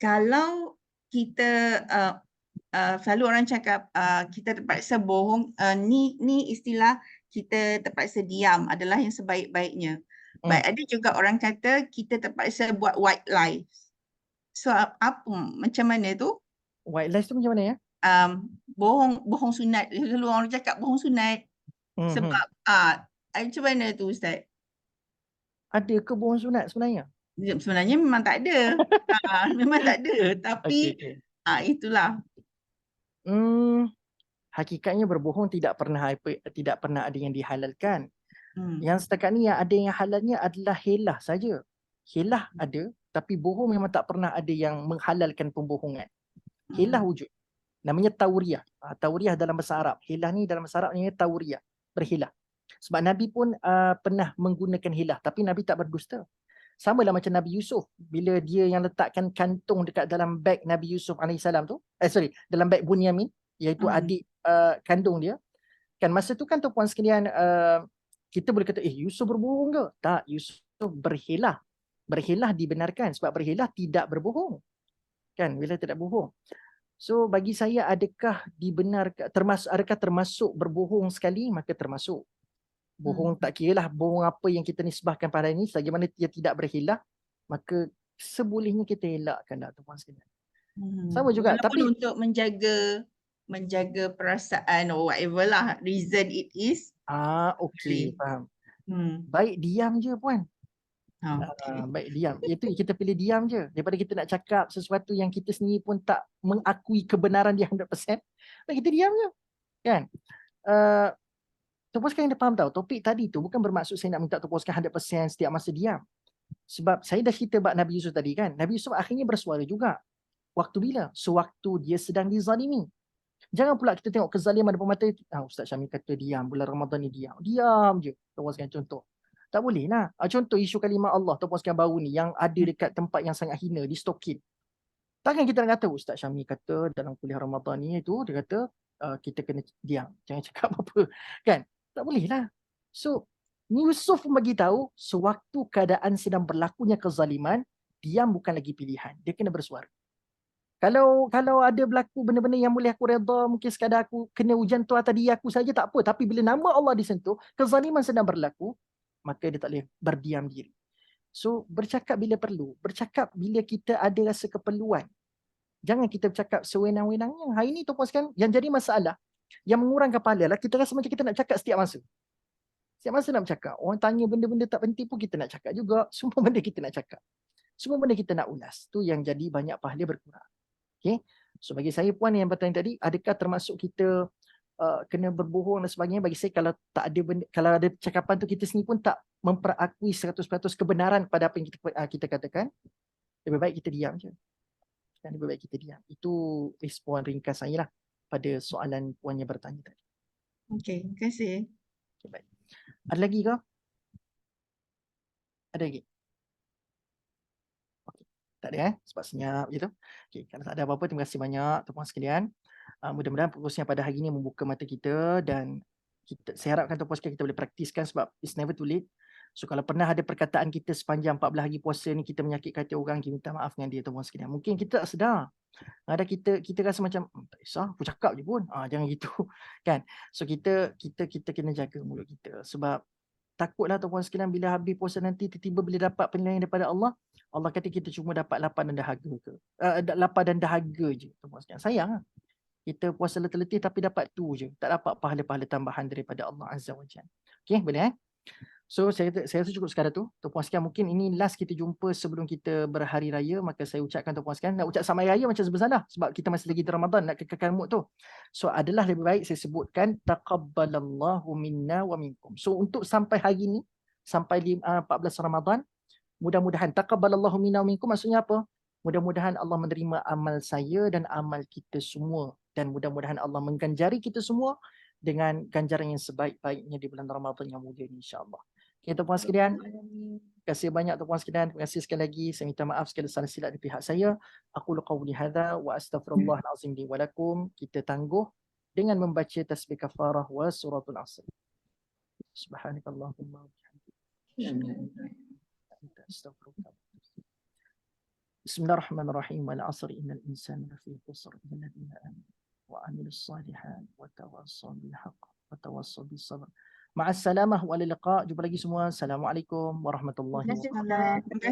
Kalau kita selalu orang cakap kita terpaksa bohong, ni istilah kita terpaksa diam adalah yang sebaik-baiknya. Baik, ada juga orang kata kita terpaksa buat white lies. So macam mana tu? White lies tu macam mana ya? Bohong sunat. Selalu orang cakap bohong sunat. Sebab macam mana tu Ustaz? Ada ke bohong sunat sebenarnya? Sebenarnya memang tak ada. Memang tak ada. Tapi itulah. Hakikatnya berbohong tidak pernah ada yang dihalalkan. Yang setakat ni yang ada yang halalnya adalah hilah saja. Hilah ada, tapi bohong memang tak pernah ada yang menghalalkan pembohongan. Hilah wujud. Namanya tauriyah. Tauriyah dalam bahasa Arab. Hilah ni dalam bahasa Arab namanya tauriyah. Berhilah. Sebab Nabi pun pernah menggunakan hilah. Tapi Nabi tak berdusta. Sama lah macam Nabi Yusuf. Bila dia yang letakkan kantung dekat dalam beg Nabi Yusuf AS tu. Dalam beg Bunyamin. Iaitu adik kandung dia. Kan masa tu kan tuan-puan sekalian, kita boleh kata, Yusuf berbohong ke? Tak, Yusuf berhilah. Berhilah dibenarkan. Sebab berhilah tidak berbohong. Kan, bila tidak bohong. So bagi saya adakah dibenarkan, adakah termasuk berbohong sekali? Maka termasuk. Bohong tak kira lah bohong apa yang kita nisbahkan pada ini, selagi mana dia tidak berhilah, maka sebolehnya kita elakkan dah tuan sekalian. Sama juga. Walaupun tapi untuk menjaga perasaan or whatever lah reason it is. Okey, faham. Baik diam je puan. Baik diam. Itu kita pilih diam je. Daripada kita nak cakap sesuatu yang kita sendiri pun tak mengakui kebenaran dia 100%, baik kita diam je. Kan? Tuan-puan sekalian dah faham tahu, topik tadi tu bukan bermaksud saya nak minta tuan-puan sekalian 100% setiap masa diam. Sebab saya dah cerita bab Nabi Yusuf tadi kan. Nabi Yusuf akhirnya bersuara juga. Waktu bila? Sewaktu dia sedang dizalimi. Jangan pula kita tengok kezaliman depan mata. Ustaz Syamil kata diam, bulan Ramadan ni diam. Diam je. Tuan-puan sekalian contoh. Tak boleh lah. Contoh isu kalimah Allah tuan-puan sekalian baru ni yang ada dekat tempat yang sangat hina, di Stokin. Takkan kita nak kata Ustaz Syamil kata dalam kuliah Ramadan ni tu, dia kata kita kena diam. Jangan cakap apa-apa. Kan? Tak boleh lah. So, Yusuf pun bagi tahu sewaktu keadaan sedang berlakunya kezaliman, diam bukan lagi pilihan. Dia kena bersuara. Kalau ada berlaku benda-benda yang boleh aku redha, mungkin sekadar aku kena hujan tu atas diri aku saja, tak apa. Tapi bila nama Allah disentuh, kezaliman sedang berlaku, maka dia tak boleh berdiam diri. So, bercakap bila perlu. Bercakap bila kita ada rasa keperluan. Jangan kita bercakap sewenang-wenangnya. Hari ni tuan-puan sekalian, yang jadi masalah, yang mengurang kepala lah, kita rasa macam kita nak cakap setiap masa. Setiap masa nak bercakap. Orang tanya benda-benda tak penting pun kita nak cakap juga. Semua benda kita nak cakap. Semua benda kita nak ulas. Tu yang jadi banyak pahala berkurang. Okay? So bagi saya puan yang bertanya tadi, adakah termasuk kita kena berbohong dan sebagainya? Bagi saya kalau tak ada benda, kalau ada cakapan tu kita sendiri pun tak memperakui 100% kebenaran pada apa yang kita katakan, lebih baik kita diam je. Dan lebih baik kita diam. Itu respon ringkas saya lah pada soalan puan yang bertanya tadi. Okey, terima kasih. Okay, baik. Ada lagi ke? Ada lagi? Okey. Tak ada sebab senyap gitu. Okey, kalau tak ada apa-apa, terima kasih banyak tuan-puan sekalian. Mudah-mudahan perkongsian pada hari ini membuka mata kita dan saya harapkan tuan-puan sekalian kita boleh praktiskan sebab it's never too late. So kalau pernah ada perkataan kita sepanjang 14 hari puasa ni kita menyakitkan hati orang, kita minta maaf dengan dia tuan-puan sekalian. Mungkin kita tak sedar. Ada kita rasa macam tak kisah, aku cakap je pun. Jangan gitu kan. So kita kena jaga mulut kita sebab takutlah tuan-puan sekalian bila habis puasa nanti tiba-tiba bila dapat penilaian daripada Allah, Allah kata kita cuma dapat lapar dan dahaga ke. Lapar dan dahaga je tuan-puan sekalian. Sayang lah. Kita puasa letih-letih tapi dapat tu je. Tak dapat pahala-pahala tambahan daripada Allah Azza wa Jalla. Okey, boleh So saya rasa cukup sekadar tu. Tuan-puan sekalian, mungkin ini last kita jumpa sebelum kita berhari raya, maka saya ucapkan tuan-puan sekalian, nak ucap selamat raya macam sebenarnya sebab kita masih lagi di Ramadan, nak kekalkan mood tu. So adalah lebih baik saya sebutkan taqabbalallahu minna wa minkum. So untuk sampai hari ni, sampai 14 Ramadan, mudah-mudahan taqabbalallahu minna wa minkum maksudnya apa? Mudah-mudahan Allah menerima amal saya dan amal kita semua dan mudah-mudahan Allah mengganjari kita semua dengan ganjaran yang sebaik-baiknya di bulan Ramadan yang mulia ini, insya-Allah. Okay, tuan-puan sekalian, terima kasih banyak tuan-puan sekalian. Terima kasih sekali lagi. Saya minta maaf sekali salah silap di pihak saya. Aku qauli hadza wa astaghfirullahal azim li wa lakum. Kita tangguh dengan membaca tasbih kafarah wa suratul asr. Subhanakallahumma wa bihamdika astaghfiruka. Bismillahirrahmanirrahim. Wal 'asri innal insana lafi khusr illa alladhina amanu wa 'amilus shalihat wa tawassaw bil haqq wa tawassaw bis sabr. Ma'assalamah wa lil liqa'. Jumpa lagi semua. Assalamualaikum warahmatullahi wabarakatuh.